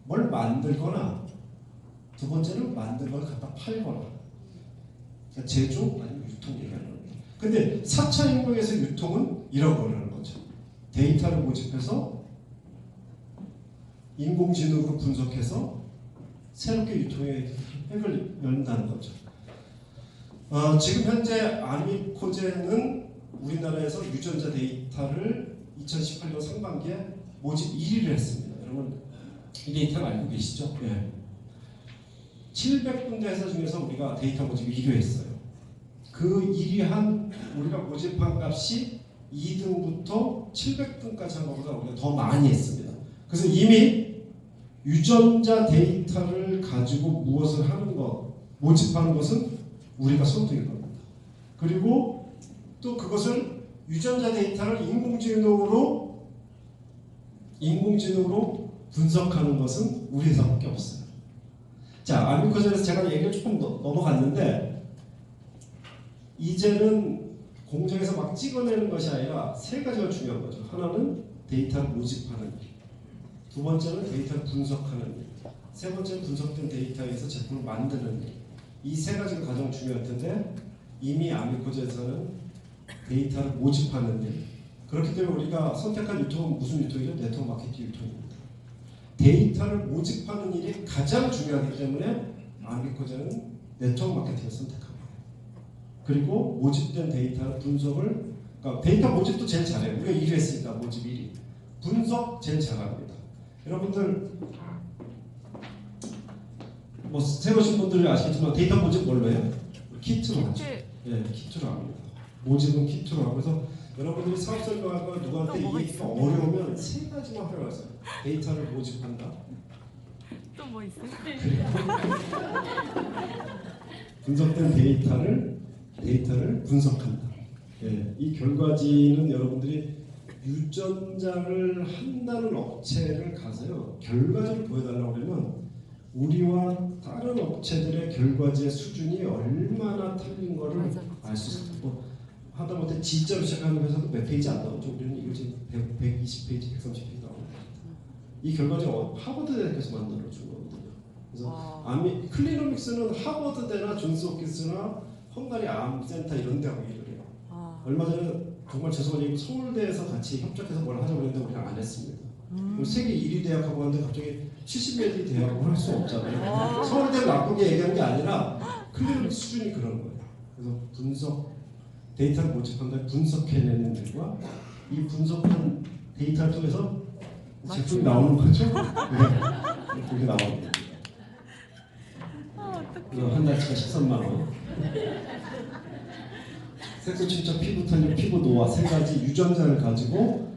뭘 만들거나 두 번째는 만든 걸 갖다 팔거나 그러니까 제조 아니면 유통 얘기하는 겁니다. 근데 4차 혁명에서 유통은 이런 거라는 거죠. 데이터를 모집해서 인공지능으로 분석해서 새롭게 유통의 핵을 열는다는 거죠. 지금 현재 아미코젠은 우리나라에서 유전자 데이터를 2018년 상반기에 모집 1위를 했습니다. 여러분 이 데이터 알고 계시죠? 네. 700군데 회사 중에서 우리가 데이터 모집 1위 했어요. 그 1위 한 우리가 모집한 값이 2등부터 700등까지 한 것보다 우리가 더 많이 했습니다. 그래서 이미 유전자 데이터를 가지고 무엇을 하는 것, 모집하는 것은 우리가 선두인 겁니다. 그리고 또 그것을 유전자 데이터를 인공지능으로 분석하는 것은 우리 회사밖에 없어요. 자, 아미코젠에서 제가 얘기를 조금 넘어갔는데 이제는 공장에서 막 찍어내는 것이 아니라 세 가지가 중요한 거죠. 하나는 데이터를 모집하는 일, 두 번째는 데이터를 분석하는 일, 세 번째는 분석된 데이터에서 제품을 만드는 일. 이 세 가지가 가장 중요할 텐데 이미 아미코젠에서는 데이터를 모집하는 일. 그렇기 때문에 우리가 선택한 유통은 무슨 유통이죠? 네트워크 마케팅 유통입니다. 데이터를 모집하는 일이 가장 중요하기 때문에 아미코젠은 네트워크 마케팅을 선택합니다. 그리고 모집된 데이터를 분석을 그러니까 데이터 모집도 제일 잘해요. 우리가 1위 했으니까 모집 1위. 분석 제일 잘합니다. 여러분들 뭐 새로우신 분들이 아시겠지만 데이터 모집 뭘로 해요? 키트로 하죠. 예, 키트로 합니다. 모집은 키트로 하고 그래서 여러분들이 사업 설명하고 누구한테 이 얘기가 어려우면 세 가지만 활용하세요. 데이터를 모집한다. 또 뭐 있어요? 분석된 데이터를 분석한다. 예, 이 결과지는 여러분들이 유전자를 한다는 업체를 가서요 결과지를 보여달라고 그러면 우리와 다른 업체들의 결과지의 수준이 얼마나 틀린 거를 알 수 있어요. 뭐 하다못해 G자로 시작하는 회사도 몇 페이지 안 나오죠. 우리는 이거 지금 120페이지, 130페이지 나옵니다. 이 결과지가 하버드 대학에서 만들어준 거거든요. 그래서 클리노믹스는 하버드대나 존스홉킨스나 헝가리 암센터 이런 데하고 일을 해요. 얼마 전에 정말 죄송한 얘기 서울대에서 같이 협작해서 뭘 하자고 했는데 우리가 안 했습니다. 세계 1위 대학하고 하는데 갑자기 70ml 대학을 할 수 없잖아요. 서울대를 나쁘게 얘기한 게 아니라 클리닉 수준이 그런 거예요. 그래서 분석 데이터를 모집한다 분석해내는 일과 이 분석한 데이터를 통해서 제품이 나오는 거죠. 네. 그게 나오는 겁니다. 그래서 한 달치가 13만 원. 색소 침착, 피부 탄력, 피부 노화 세 가지 유전자를 가지고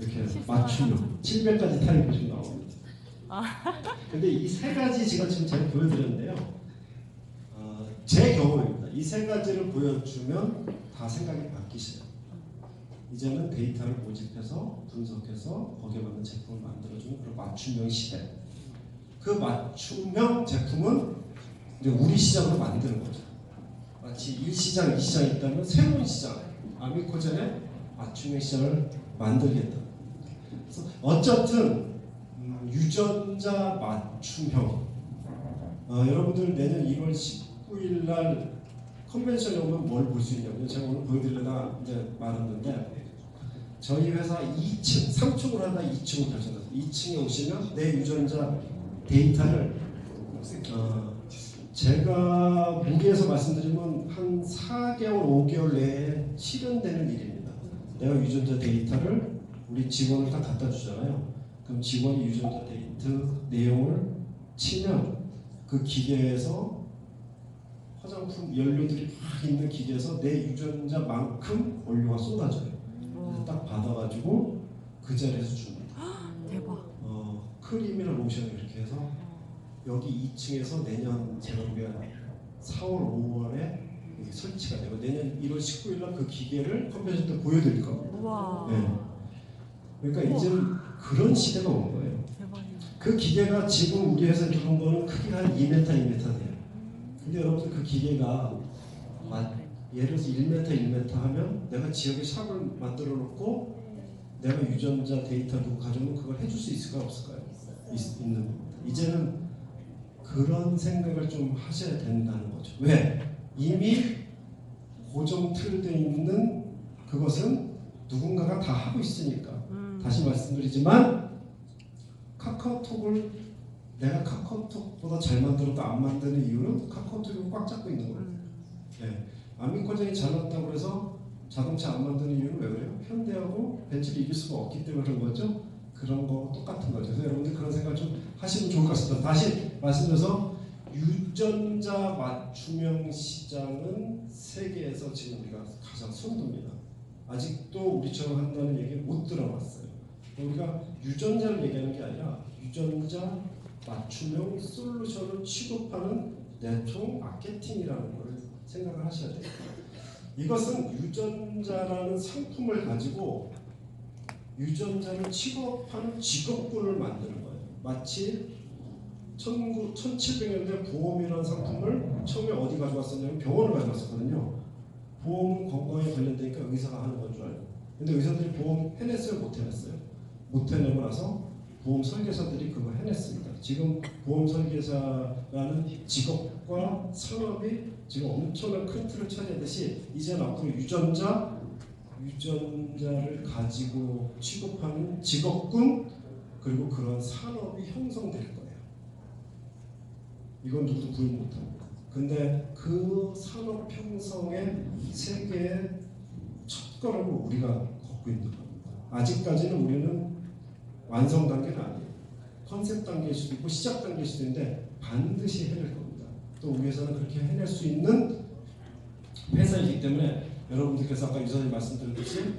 이렇게 맞춤형 700가지 타입 보시면 나옵니다. 근데 이 세 가지 제가 지금 잘 보여드렸는데요. 제 경험입니다. 이 세 가지를 보여주면 다 생각이 바뀌시죠. 이제는 데이터를 모집해서 분석해서 거기에 맞는 제품을 만들어주는 그런 맞춤형 시대. 그 맞춤형 제품은 이제 우리 시장으로 만드는 거죠. 마치 1시장, 2시장이 있다면 새로운 시장, 아미코젠의 맞춤형 시장을 만들겠다. 그래서 어쨌든 유전자 맞춤형. 여러분들 내년 1월 19일 날 컨벤션에 오면 뭘 볼 수 있냐고요. 제가 오늘 보여드리려다 이제 말했는데 저희 회사 2층, 3층으로 하다 2층으로 결정했어요. 2층에 오시면 내 유전자 데이터를 제가 무리해서 말씀드리면 한 4개월, 5개월 내에 실현되는 일입니다. 내가 유전자 데이터를 우리 직원을 다 갖다 주잖아요. 그럼 직원이 유전자 데이터 내용을 치면 그 기계에서 화장품 연료들이 막 있는 기계에서 내 유전자만큼 원료가 쏟아져요. 그래서 딱 받아가지고 그 자리에서 줍니다. 대박. 크림이나 로션 이렇게 해서 여기 2층에서 내년 제가 보기엔 4월, 5월에 설치가 되고 내년 1월 19일 날 그 기계를 컨벤션 때 보여드릴 겁니다. 우와. 네. 그러니까 이제 그런 시대가 온 거예요. 대박이다. 그 기계가 지금 우리 회사에 들어온 거는 크기가 한 2m, 2m 돼요. 근데 여러분들 그 기계가 예를 들어서 1m, 1m 하면 내가 지역에 샵을 만들어 놓고 내가 유전자 데이터 누구 가져오면 그걸 해줄 수 있을까요? 없을까요? 있는 겁니다. 이제는 그런 생각을 좀 하셔야 된다는 거죠. 왜? 이미 고정 틀되어 있는 그것은 누군가가 다 하고 있으니까. 다시 말씀드리지만 카카오톡을 내가 카카오톡보다 잘 만들어도 안 만드는 이유는 카카오톡이 꽉 잡고 있는 거예요. 네. 아미코젠이 잘 나왔다고 해서 자동차 안 만드는 이유는 왜 그래요? 현대하고 벤츠를 이길 수가 없기 때문에 그런 거죠. 그런 거 똑같은 거죠. 그래서 여러분들 그런 생각 좀 하시면 좋을 것 같습니다. 다시 말씀드려서 유전자 맞춤형 시장은 세계에서 지금 우리가 가장 선두입니다. 아직도 우리처럼 한다는 얘기 못 들어봤어요. 우리가 유전자를 얘기하는 게 아니라 유전자 맞춤형 솔루션을 취급하는 네트워크 마케팅이라는 걸 생각을 하셔야 돼요. 이것은 유전자라는 상품을 가지고 유전자를 취급하는 직업군을 만드는 거예요. 마치 1700년대 보험이라는 상품을 처음에 어디 가져왔었냐면 병원을 가져왔었거든요. 보험은 건강에 관련되니까 의사가 하는 건 줄 알고. 근데 의사들이 보험 해냈어요? 못 해냈어요? 못 해내고 나서 보험 설계사들이 그걸 해냈습니다. 지금 보험 설계사라는 직업과 산업이 지금 엄청난 큰 틀을 차지하듯이 이제는 앞으로 유전자를 가지고 취급하는 직업군 그리고 그런 산업이 형성될 거예요. 이건 누구도 부인 못합니다. 근데 그 산업 형성의 세계의 첫 걸음을 우리가 걷고 있는 겁니다. 아직까지는 우리는 완성 단계는 아니에요. 컨셉 단계일 수도 있고 시작 단계일 수도 있는데 반드시 해낼 겁니다. 또 우리 회사는 그렇게 해낼 수 있는 회사이기 때문에 여러분들께서 아까 유사님 말씀드렸듯이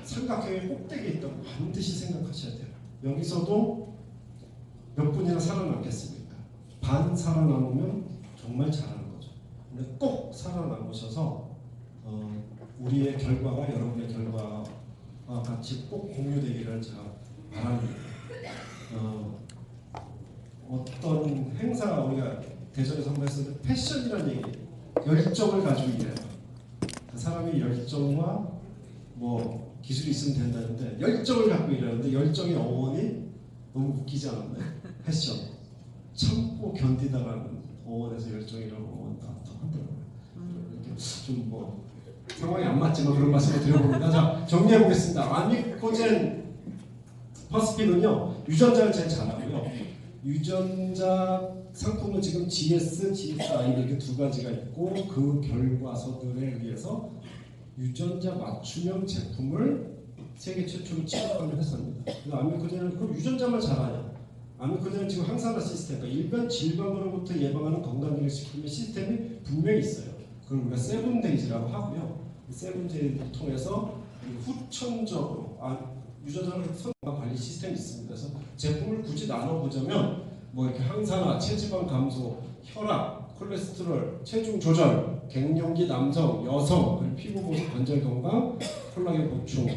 삼각형의 꼭대기에 있다고 반드시 생각하셔야 돼요. 여기서도 몇 분이나 살아남겠습니까? 반 살아남으면 정말 잘하는 거죠. 근데 꼭 살아남으셔서 우리의 결과가 여러분의 결과와 같이 꼭 공유되기를 제가 바랍니다. 어떤 행사가 우리가 대전에서 한번 했을 때 패션이라는 얘기, 열정을 가지고 일해요. 그 사람이 열정과 뭐 기술이 있으면 된다는데 열정을 갖고 일하는데 열정의 어원이 너무 웃기지 않았나요? 패션. 참고 견디다라는 어원에서 열정이라고 어원도 하더라고요. 이렇게 좀 뭐 상황이 안 맞지만 그런 말씀을 드려봅니다. 자, 정리해 보겠습니다. 아미코젠 퍼스픽은요 유전자를 제일 잘 알고요. 유전자 상품은 지금 GS, GSI 이렇게 두 가지가 있고 그 결과서들에 의해서 유전자 맞춤형 제품을 세계 최초로 취급하는 회사입니다. 아미코젠은 그 유전자만 잘 아냐? 아미코젠은 지금 항산화 시스템, 그러니까 일반 질병으로부터 예방하는 건강기능식품의 시스템이 분명히 있어요. 그걸 우리가 세븐데이즈라고 하고요. 세븐데이즈를 통해서 후천적으로 유전자를 선과 관리 시스템이 있습니다. 그래서 제품을 굳이 나눠보자면 뭐 이렇게 항산화, 체지방 감소, 혈압, 콜레스테롤, 체중 조절, 갱년기 남성, 여성, 그리고 피부 보습, 관절 건강, 콜라겐 보충.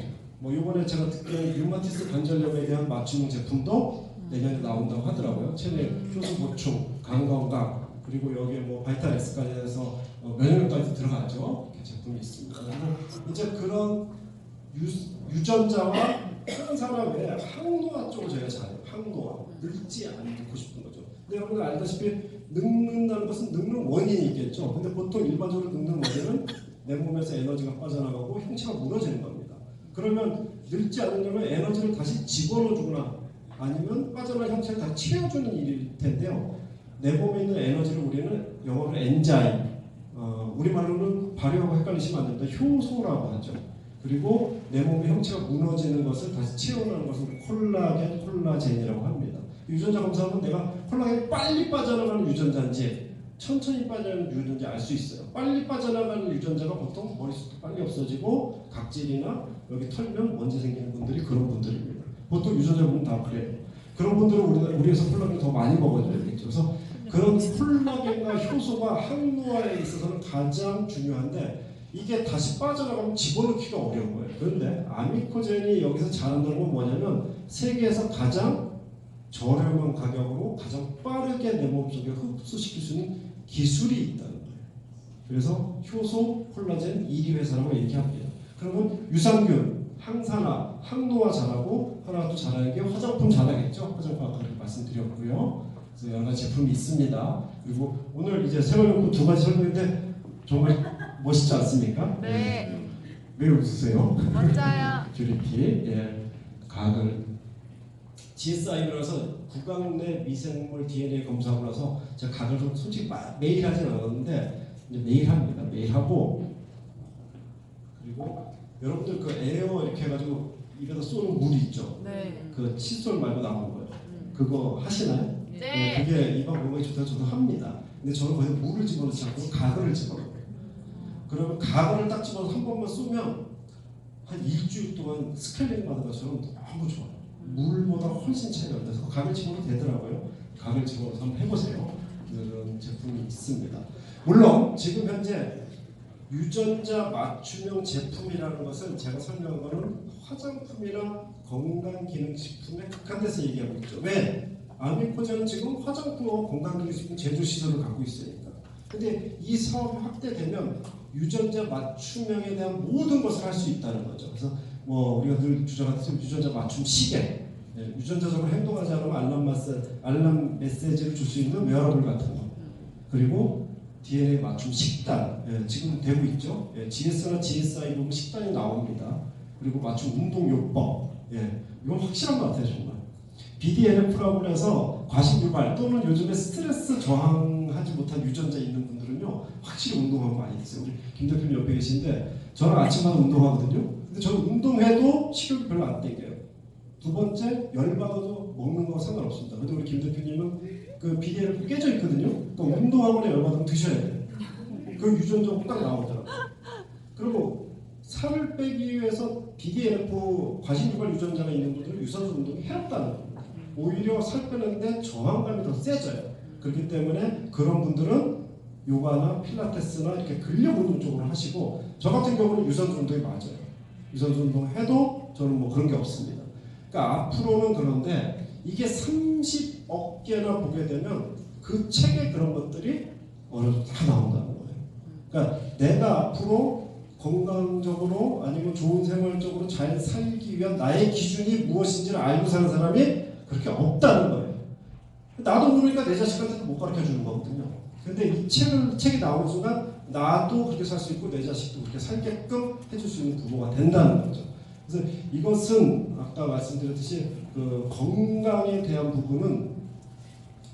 뭐 이번에 제가 듣기로는 류마티스 관절염에 대한 맞춤형 제품도 내년에 나온다고 하더라고요. 체내 효소 보충, 간 건강, 그리고 여기에 뭐 바이탈 X까지 해서 면역력까지 들어가죠. 이렇게 제품이 있습니다. 그리고 이제 그런 유전자와 항산화 외에 항노화 쪽을 저희가 잘해요. 항노화, 늙지 않고 싶은 거죠. 근데 여러분들 알다시피 늙는다는 것은 늙는 원인이 있겠죠. 근데 보통 일반적으로 늙는 원인은 내 몸에서 에너지가 빠져나가고 형체가 무너지는 겁니다. 그러면 늙지 않으려면 에너지를 다시 집어넣어주거나 아니면 빠져나간 형체를 다시 채워주는 일일 텐데요. 내 몸에 있는 에너지를 우리는 영어로 엔자임, 우리말로는 발효하고 헷갈리시면 안 됩니다. 효소라고 하죠. 그리고 내 몸의 형체가 무너지는 것을 다시 채워나가는 것을 콜라겐, 콜라젠이라고 합니다. 유전자 검사하면 내가 콜라겐이 빨리 빠져나가는 유전자인지 천천히 빠져나가는 유전자인지 알 수 있어요. 빨리 빠져나가는 유전자가 보통 머릿속도 빨리 없어지고 각질이나 여기 털면 먼지 생기는 분들이 그런 분들입니다. 보통 유전자 보면 다 그래요. 그런 분들은 우리에서 콜라겐을 더 많이 먹어줘야 되겠죠. 그래서 그런 콜라겐과 효소가 항노화에 있어서는 가장 중요한데 이게 다시 빠져나가면 집어넣기가 어려운 거예요. 그런데 아미코젠이 여기서 잘한다는 건 뭐냐면 세계에서 가장 저렴한 가격으로 가장 빠르게 내 몸속에 흡수시킬 수 있는 기술이 있다는 거예요. 그래서 효소, 콜라겐 1위 회사라고 얘기합니다. 그러면 유산균, 항산화, 항노화 잘하고 하나 또 잘하는 게 화장품 잘하겠죠. 화장품 아까 말씀드렸고요. 그래서 여러 가지 제품이 있습니다. 그리고 오늘 이제 생활용품 두 가지 설명인데 정말 멋있지 않습니까? 네. 왜 웃으세요? 맞아요. 뷰리티, 가글. GSI라서 구강 내 미생물 DNA 검사하고 나서 제가 가글을 솔직히 매일 하진 않았는데 이제 매일 합니다. 매일 하고 그리고 여러분들 그 에어 이렇게 해가지고 입에다 쏘는 물이 있죠. 네. 그 칫솔 말고 나온 거예요. 그거 하시나요? 네. 그게 입안 건강에 좋다고 저도 합니다. 근데 저는 거기서 물을 집어넣지 않고 가글을 집어넣어요. 그러면 가글을 딱 집어서 한 번만 쏘면 한 일주일 동안 스케일링 받은 것처럼 너무 좋아요. 물보다 훨씬 차이가 나서 가글 집어넣어도 되더라고요. 가글 집어넣어서 한번 해보세요. 그런 제품이 있습니다. 물론 지금 현재 유전자 맞춤형 제품이라는 것은 제가 설명한 거는 화장품이나 건강기능식품에 국한돼서 얘기하고 있죠. 왜? 아미코젠은 지금 화장품과 건강기능식품 제조시설을 갖고 있으니까. 근데 이 사업이 확대되면 유전자 맞춤형에 대한 모든 것을 할 수 있다는 거죠. 그래서 뭐 우리가 늘 주장하듯이 유전자 맞춤 시계, 유전자적으로 행동하지 않으면 알람 메시지를 줄 수 있는 웨어러블 같은 거, 그리고 DNA 맞춤 식단, 지금 되고 있죠. GS나 GSI 보면 식단이 나옵니다. 그리고 맞춤 운동요법, 이건 확실한 것 같아요 정말. BDNF라고 해서 과식유발 또는 요즘에 스트레스 저항하지 못한 유전자 있는 분들은요 확실히 운동하고 많이 드세요. 우리 김 대표님 옆에 계신데 저는 아침마다 운동하거든요. 근데 저는 운동해도 식욕이 별로 안 땡겨요. 두 번째 열받아도 먹는 거 상관없습니다. 근데 우리 김 대표님은 그 BDNF 깨져 있거든요. 그러니까 운동하거나 열받으면 드셔야 돼요. 그 유전자가 딱 나오더라고요. 그리고 살을 빼기 위해서 BDNF 과식유발 유전자가 있는 분들은 유산소 운동이 해롭다는 겁니다. 오히려 살 빼는데 저항감이 더 세져요. 그렇기 때문에 그런 분들은 요가나 필라테스나 이렇게 근력 운동 쪽으로 하시고, 저 같은 경우는 유산소 운동이 맞아요. 유산소 운동 해도 저는 뭐 그런 게 없습니다. 그러니까 앞으로는 그런데 이게 30억 개나 보게 되면 그 책에 그런 것들이 어느 정도 다 나온다는 거예요. 그러니까 내가 앞으로 건강적으로 아니면 좋은 생활적으로 잘 살기 위한 나의 기준이 무엇인지를 알고 사는 사람이 그렇게 없다는 거예요. 나도 모르니까 내 자식한테도 못 가르쳐 주는 거거든요. 근데 이 책이 나오는 순간 나도 그렇게 살 수 있고 내 자식도 그렇게 살게끔 해줄 수 있는 부모가 된다는 거죠. 그래서 이것은 아까 말씀드렸듯이 그 건강에 대한 부분은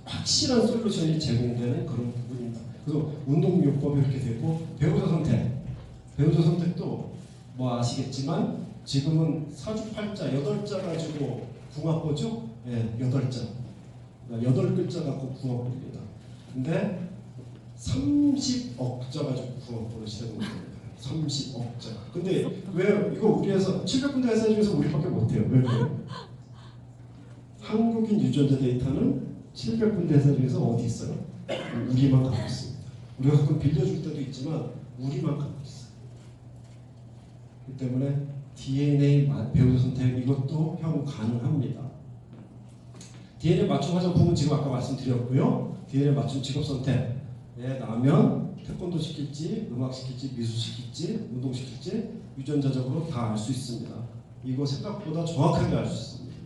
확실한 솔루션이 제공되는 그런 부분입니다. 그래서 운동요법이 이렇게 되고 배우자 선택도 뭐 아시겠지만 지금은 사주팔자 8자 가지고 궁합보죠? 예, 8자. 8글자 갖고 궁합보입니다. 근데 30억자 가지고 궁합보를 시작한 겁니다. 30억자. 근데 왜 이거 우리 회사 700군데 회사 중에서 우리밖에 못해요. 왜 그래요? 한국인 유전자 데이터는 700군데 회사 중에서 어디 있어요? 우리만 갖고 있습니다. 우리가 가끔 빌려줄 때도 있지만 우리만 갖고 있어요. 그렇기 때문에 DNA 배우자 선택 이것도 향후 가능합니다. DNA 맞춤 화장품은 지금 아까 말씀드렸고요. DNA 맞춤 직업 선택에 나면 태권도 시킬지, 음악 시킬지, 미술 시킬지, 운동 시킬지 유전자적으로 다 알 수 있습니다. 이거 생각보다 정확하게 알 수 있습니다.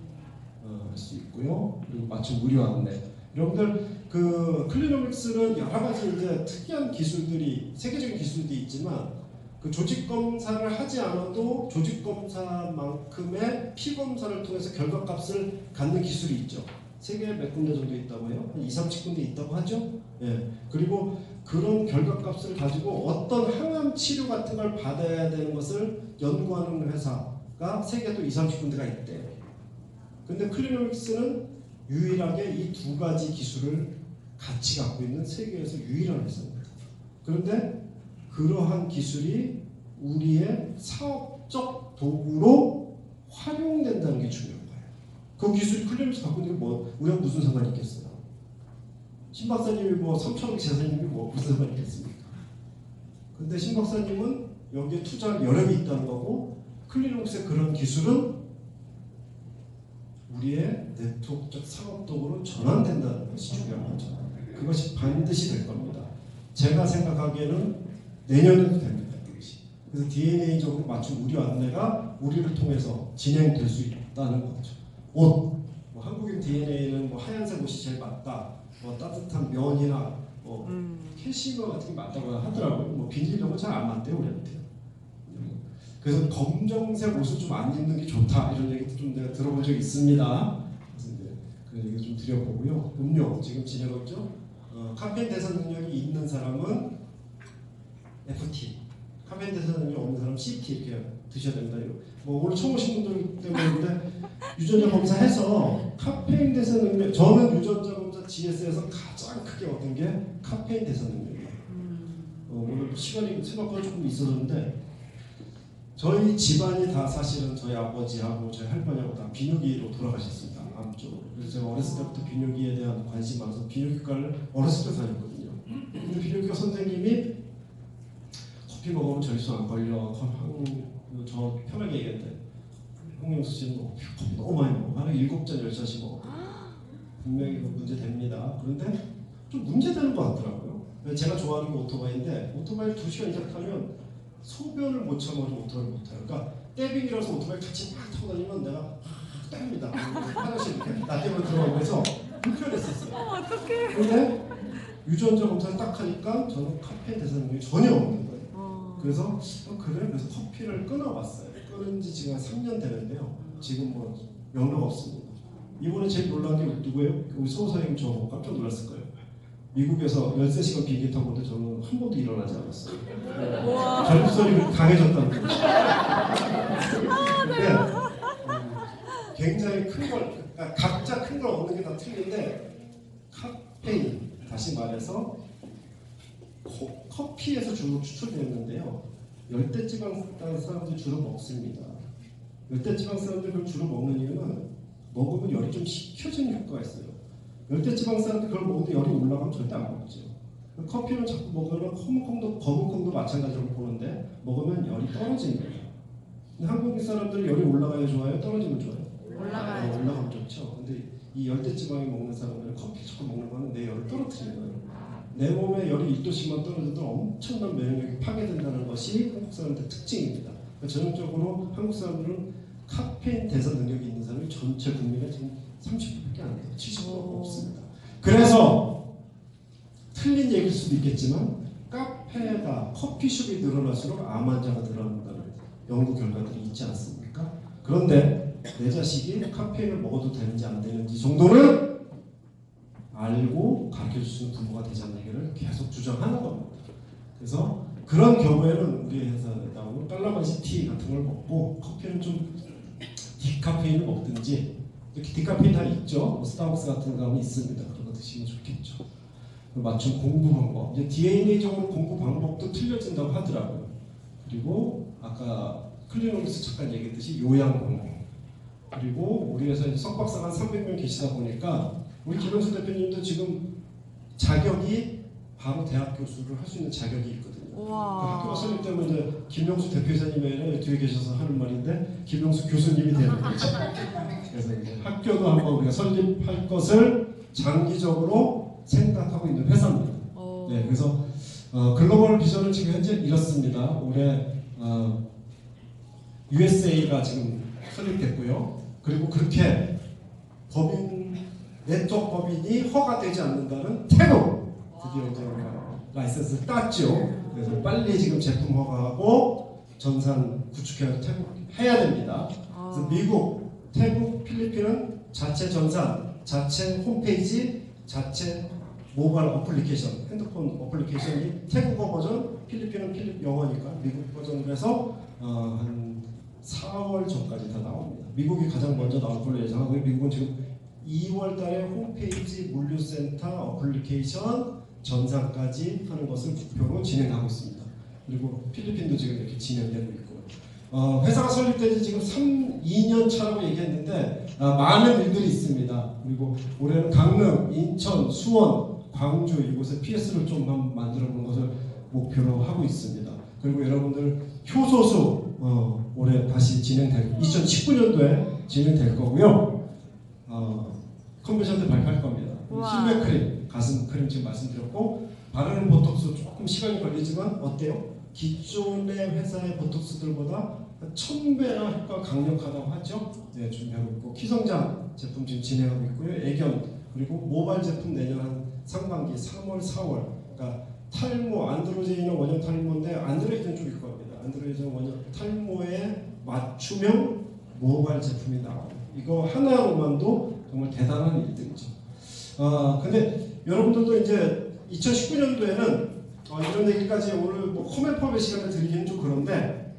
알 수 있고요. 그리고 맞춤 무료 안내. 여러분들 그 클리노믹스는 여러 가지 이제 특이한 기술들이 세계적인 기술들이 있지만 그 조직 검사를 하지 않아도 조직 검사만큼의 피 검사를 통해서 결과값을 갖는 기술이 있죠. 세계에 몇 군데 정도 있다고 해요? 한 2, 30군데 있다고 하죠. 예. 그리고 그런 결과값을 가지고 어떤 항암 치료 같은 걸 받아야 되는 것을 연구하는 회사가 세계에 또 2, 30군데가 있대요. 근데 클리노믹스는 유일하게 이 두 가지 기술을 같이 갖고 있는 세계에서 유일한 회사입니다. 그런데 그러한 기술이 우리의 사업적 도구로 활용된다는 게 중요한 거예요. 그 기술이 클리닉스 갖고 있는 게 뭐 우리가 무슨 상관이 있겠어요? 신 박사님이 뭐 3천억 재산님이 뭐 무슨 상관이 있겠습니까? 근데 신 박사님은 여기에 투자할 여력이 있다는 거고 클리닉스의 그런 기술은 우리의 네트워크적 상업 도구로 전환된다는 것이 중요한 거죠. 그것이 반드시 될 겁니다. 제가 생각하기에는 내년에도 됩니다. 그것이. 그래서 DNA적으로 맞춤 무료 안내가 우리를 통해서 진행될 수 있다는 거죠. 옷, 뭐 한국인 DNA는 뭐 하얀색 옷이 제일 맞다. 뭐 따뜻한 면이나 뭐 캐시미어 같은 게 맞다고 하더라고요. 뭐 비닐 이런 거 잘 안 맞대요 우리한테. 그래서 검정색 옷을 좀 안 입는 게 좋다 이런 얘기도 좀 내가 들어본 적이 있습니다. 그래서 이제 그 얘기 좀 드려보고요. 음료 지금 진행하고 있죠. 카페인 대사 능력이 있는 사람은 FT, 카페인 대사 능력이 없는 사람은 CT 이렇게 드셔야 됩니다. 뭐 오늘 처음 오신 분들 때문에 유전자 검사해서 카페인 대사 능력, 저는 유전자 검사 GS에서 가장 크게 얻은 게 카페인 대사 능력이에요. 오늘 시간이 생각보다 조금 있었는데 저희 집안이 다 사실은 저희 아버지하고 저희 할머니하고 다 비뇨기로 돌아가셨습니다. 암 쪽으로. 그래서 제가 어렸을 때부터 비뇨기에 대한 관심이 많아서 비뇨기과를 어렸을 때 다녔거든요. 근데 비뇨기과 선생님이 커피 먹으면 저리수 안 걸려. 저 편하게 얘기했는데 홍영수 씨는 커피 너무 많이 먹어. 하루에 7잔 10잔씩 먹어. 분명히 그 문제 됩니다. 그런데 좀 문제되는 것 같더라고요. 제가 좋아하는 게 오토바이인데 오토바이를 2시간 이상 타면 소변을 못 참아서 오토바이를 못 타요. 그러니까 떼빙이라서 오토바이 같이 막 타고 다니면 내가 뗍니다. 화장실 이렇게 나 때문에 들어가고 해서 불편했었어요. 어떡해. 근데 유전자 검사를 딱 하니까 저는 카페인 대사 능력이 전혀 없는 거예요. 그래서 그래? 그래서 커피를 끊어봤어요. 끊은 지 지금 한 3년 되는데요. 지금 뭐 연락 없습니다. 이번에 제일 놀란 게 누구예요? 우리 서우 선생님 저 깜짝 놀랐을 거예요. 미국에서 13시간 비행기 타고 오는데 저는 한 번도 일어나지 않았어요. 전립선이 강해졌다는 거죠. 근데 굉장히 큰 걸, 그러니까 각자 큰 걸 얻는 게 다 틀린데 카페인, 다시 말해서 커피에서 주로 추출되는데요. 열대지방 사람들이 주로 먹습니다. 열대지방 사람들이 그걸 주로 먹는 이유는 먹으면 열이 좀 식혀지는 효과가 있어요. 열대지방 사람들이 그걸 먹는데 열이 올라가면 절대 안 먹죠. 커피는 자꾸 먹으면 거북콩도 마찬가지로 보는데 먹으면 열이 떨어지는 거예요. 근데 한국 사람들은 열이 올라가야 좋아요? 떨어지면 좋아요? 올라가요. 올라가면 좋죠. 근데 이 열대지방이 먹는 사람들은 커피 자꾸 먹는 거는 내 열을 떨어뜨리는 거예요. 내 몸에 열이 1도씩만 떨어져도 엄청난 면역력이 파괴된다는 것이 한국 사람들의 특징입니다. 그러니까 전형적으로 한국 사람들은 카페인 대사 능력이 있는 사람이 전체 국민의 지금 30%밖에 안 돼요. 70%가 없습니다. 그래서 틀린 얘기일 수도 있겠지만 카페가 커피숍이 늘어날수록 암 환자가 늘어난다는 연구 결과들이 있지 않습니까? 그런데 내 자식이 카페인을 먹어도 되는지 안 되는지 정도는 알고 가르쳐줄 수 있는 부모가 되자는 얘기를 계속 주장하는 겁니다. 그래서 그런 경우에는 우리 회사에 나오는 깔라만시 티 같은 걸 먹고 커피는 좀 디카페인을 먹든지, 이렇게 디카페인 다 있죠. 뭐 스타벅스 같은 거 있습니다. 그런 거 드시면 좋겠죠. 맞춤 공부 방법, 이제 DNA적으로 공부 방법도 틀려진다고 하더라고요. 그리고 아까 클리노미스 잠깐 얘기했듯이 요양 방법, 그리고 우리 회사에 석박사가 300명 계시다 보니까 우리 김영수 대표님도 지금 자격이 바로 대학 교수를 할 수 있는 자격이 있거든요. 그 학교가 설립되면 이제 김영수 대표이사님의 뒤에 계셔서 하는 말인데 김영수 교수님이 되는 거죠. 그래서 이제 학교도 한번 우리가 설립할 것을 장기적으로 생각하고 있는 회사입니다. 네, 그래서 글로벌 비전은 지금 현재 이렇습니다. 올해 USA가 지금 설립됐고요. 그리고 그렇게 법인 네트워크 법인이 허가되지 않는다는 태국 드디어 이제 라이센스 땄죠. 그래서 빨리 지금 제품 허가하고 전산 구축해서 태국 해야 됩니다. 그래서 미국, 태국, 필리핀은 자체 전산, 자체 홈페이지, 자체 모바일 어플리케이션, 핸드폰 어플리케이션이 태국어 버전, 필리핀은 영어니까 미국 버전으로 해서 한 4월 전까지 다 나옵니다. 미국이 가장 먼저 나올 걸로 예상하고, 미국은 지금 2월 달에 홈페이지, 물류센터, 어플리케이션, 전산까지 하는 것을 목표로 진행하고 있습니다. 그리고 필리핀도 지금 이렇게 진행되고 있고, 회사가 설립된 지 지금 2년 차라고 얘기했는데 많은 일들이 있습니다. 그리고 올해는 강릉, 인천, 수원, 광주 이곳에 PS를 좀 한번 만들어 보는 것을 목표로 하고 있습니다. 그리고 여러분들 효소수 올해 다시 진행될 2019년도에 진행될 거고요. 컨벤션 때 발표할 겁니다. 실내 크림, 가슴 크림 지금 말씀드렸고, 바르는 보톡스 조금 시간이 걸리지만 어때요? 기존의 회사의 보톡스들보다 1000배나 효과가 강력하다고 하죠. 네, 준비하고 있고, 키성장 제품 지금 진행하고 있고요. 애견, 그리고 모바일 제품 내년 한 상반기 3월, 4월. 그러니까 탈모, 안드로제인은 원형 탈모인데 안드로이드는 좀 있을 겁니다. 안드로이드는 원형 탈모에 맞춤형 모바일 제품이 나와요. 이거 하나로만도 정말 대단한 일들이죠. 근데 여러분들도 이제 2019년도에는 이런 얘기까지 오늘 뭐 코멘법의 시간을 드리기는 좀 그런데,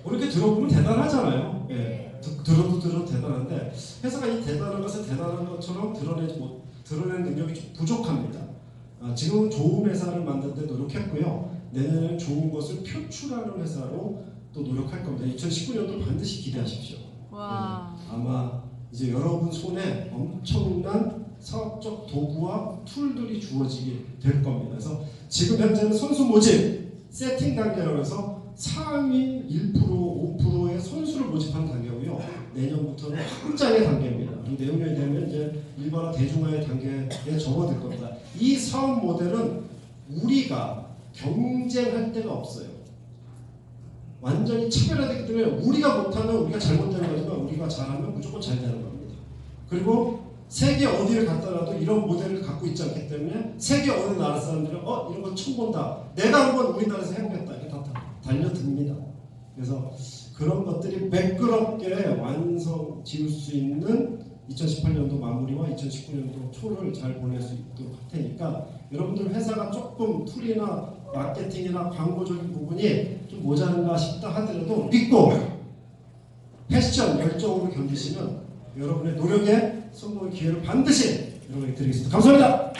이렇게 들어보면 대단하잖아요. 예, 들어도 대단한데 회사가 이 대단한 것을 대단한 것처럼 드러내는 능력이 좀 부족합니다. 지금은 좋은 회사를 만드는 데 노력했고요. 내년에는 좋은 것을 표출하는 회사로 또 노력할 겁니다. 2019년도 반드시 기대하십시오. 네, 아마 이제 여러분 손에 엄청난 사업적 도구와 툴들이 주어지게 될 겁니다. 그래서 지금 현재는 선수 모집 세팅 단계라고 해서 상위 1%, 5%의 선수를 모집하는 단계고요. 내년부터는 확장의 단계입니다. 그리고 내후년이 되면 이제 일반화 대중화의 단계에 접어들 겁니다. 이 사업 모델은 우리가 경쟁할 데가 없어요. 완전히 차별화되기 때문에 우리가 못하면 우리가 잘못되는 거지만 우리가 잘하면 무조건 잘 되는 겁니다. 그리고 세계 어디를 갔다 놔도 이런 모델을 갖고 있지 않기 때문에 세계 어느 나라 사람들은 이런 거 처음 본다. 내가 한번 우리나라에서 해보겠다. 이렇게 다 달려듭니다. 그래서 그런 것들이 매끄럽게 완성 지을 수 있는 2018년도 마무리와 2019년도 초를 잘 보낼 수 있도록 할 테니까, 여러분들 회사가 조금 툴이나 마케팅이나 광고적인 부분이 좀 모자른가 싶다 하더라도 믿고 패션 열정으로 견디시면 여러분의 노력에 성공의 기회를 반드시 여러분에게 드리겠습니다. 감사합니다.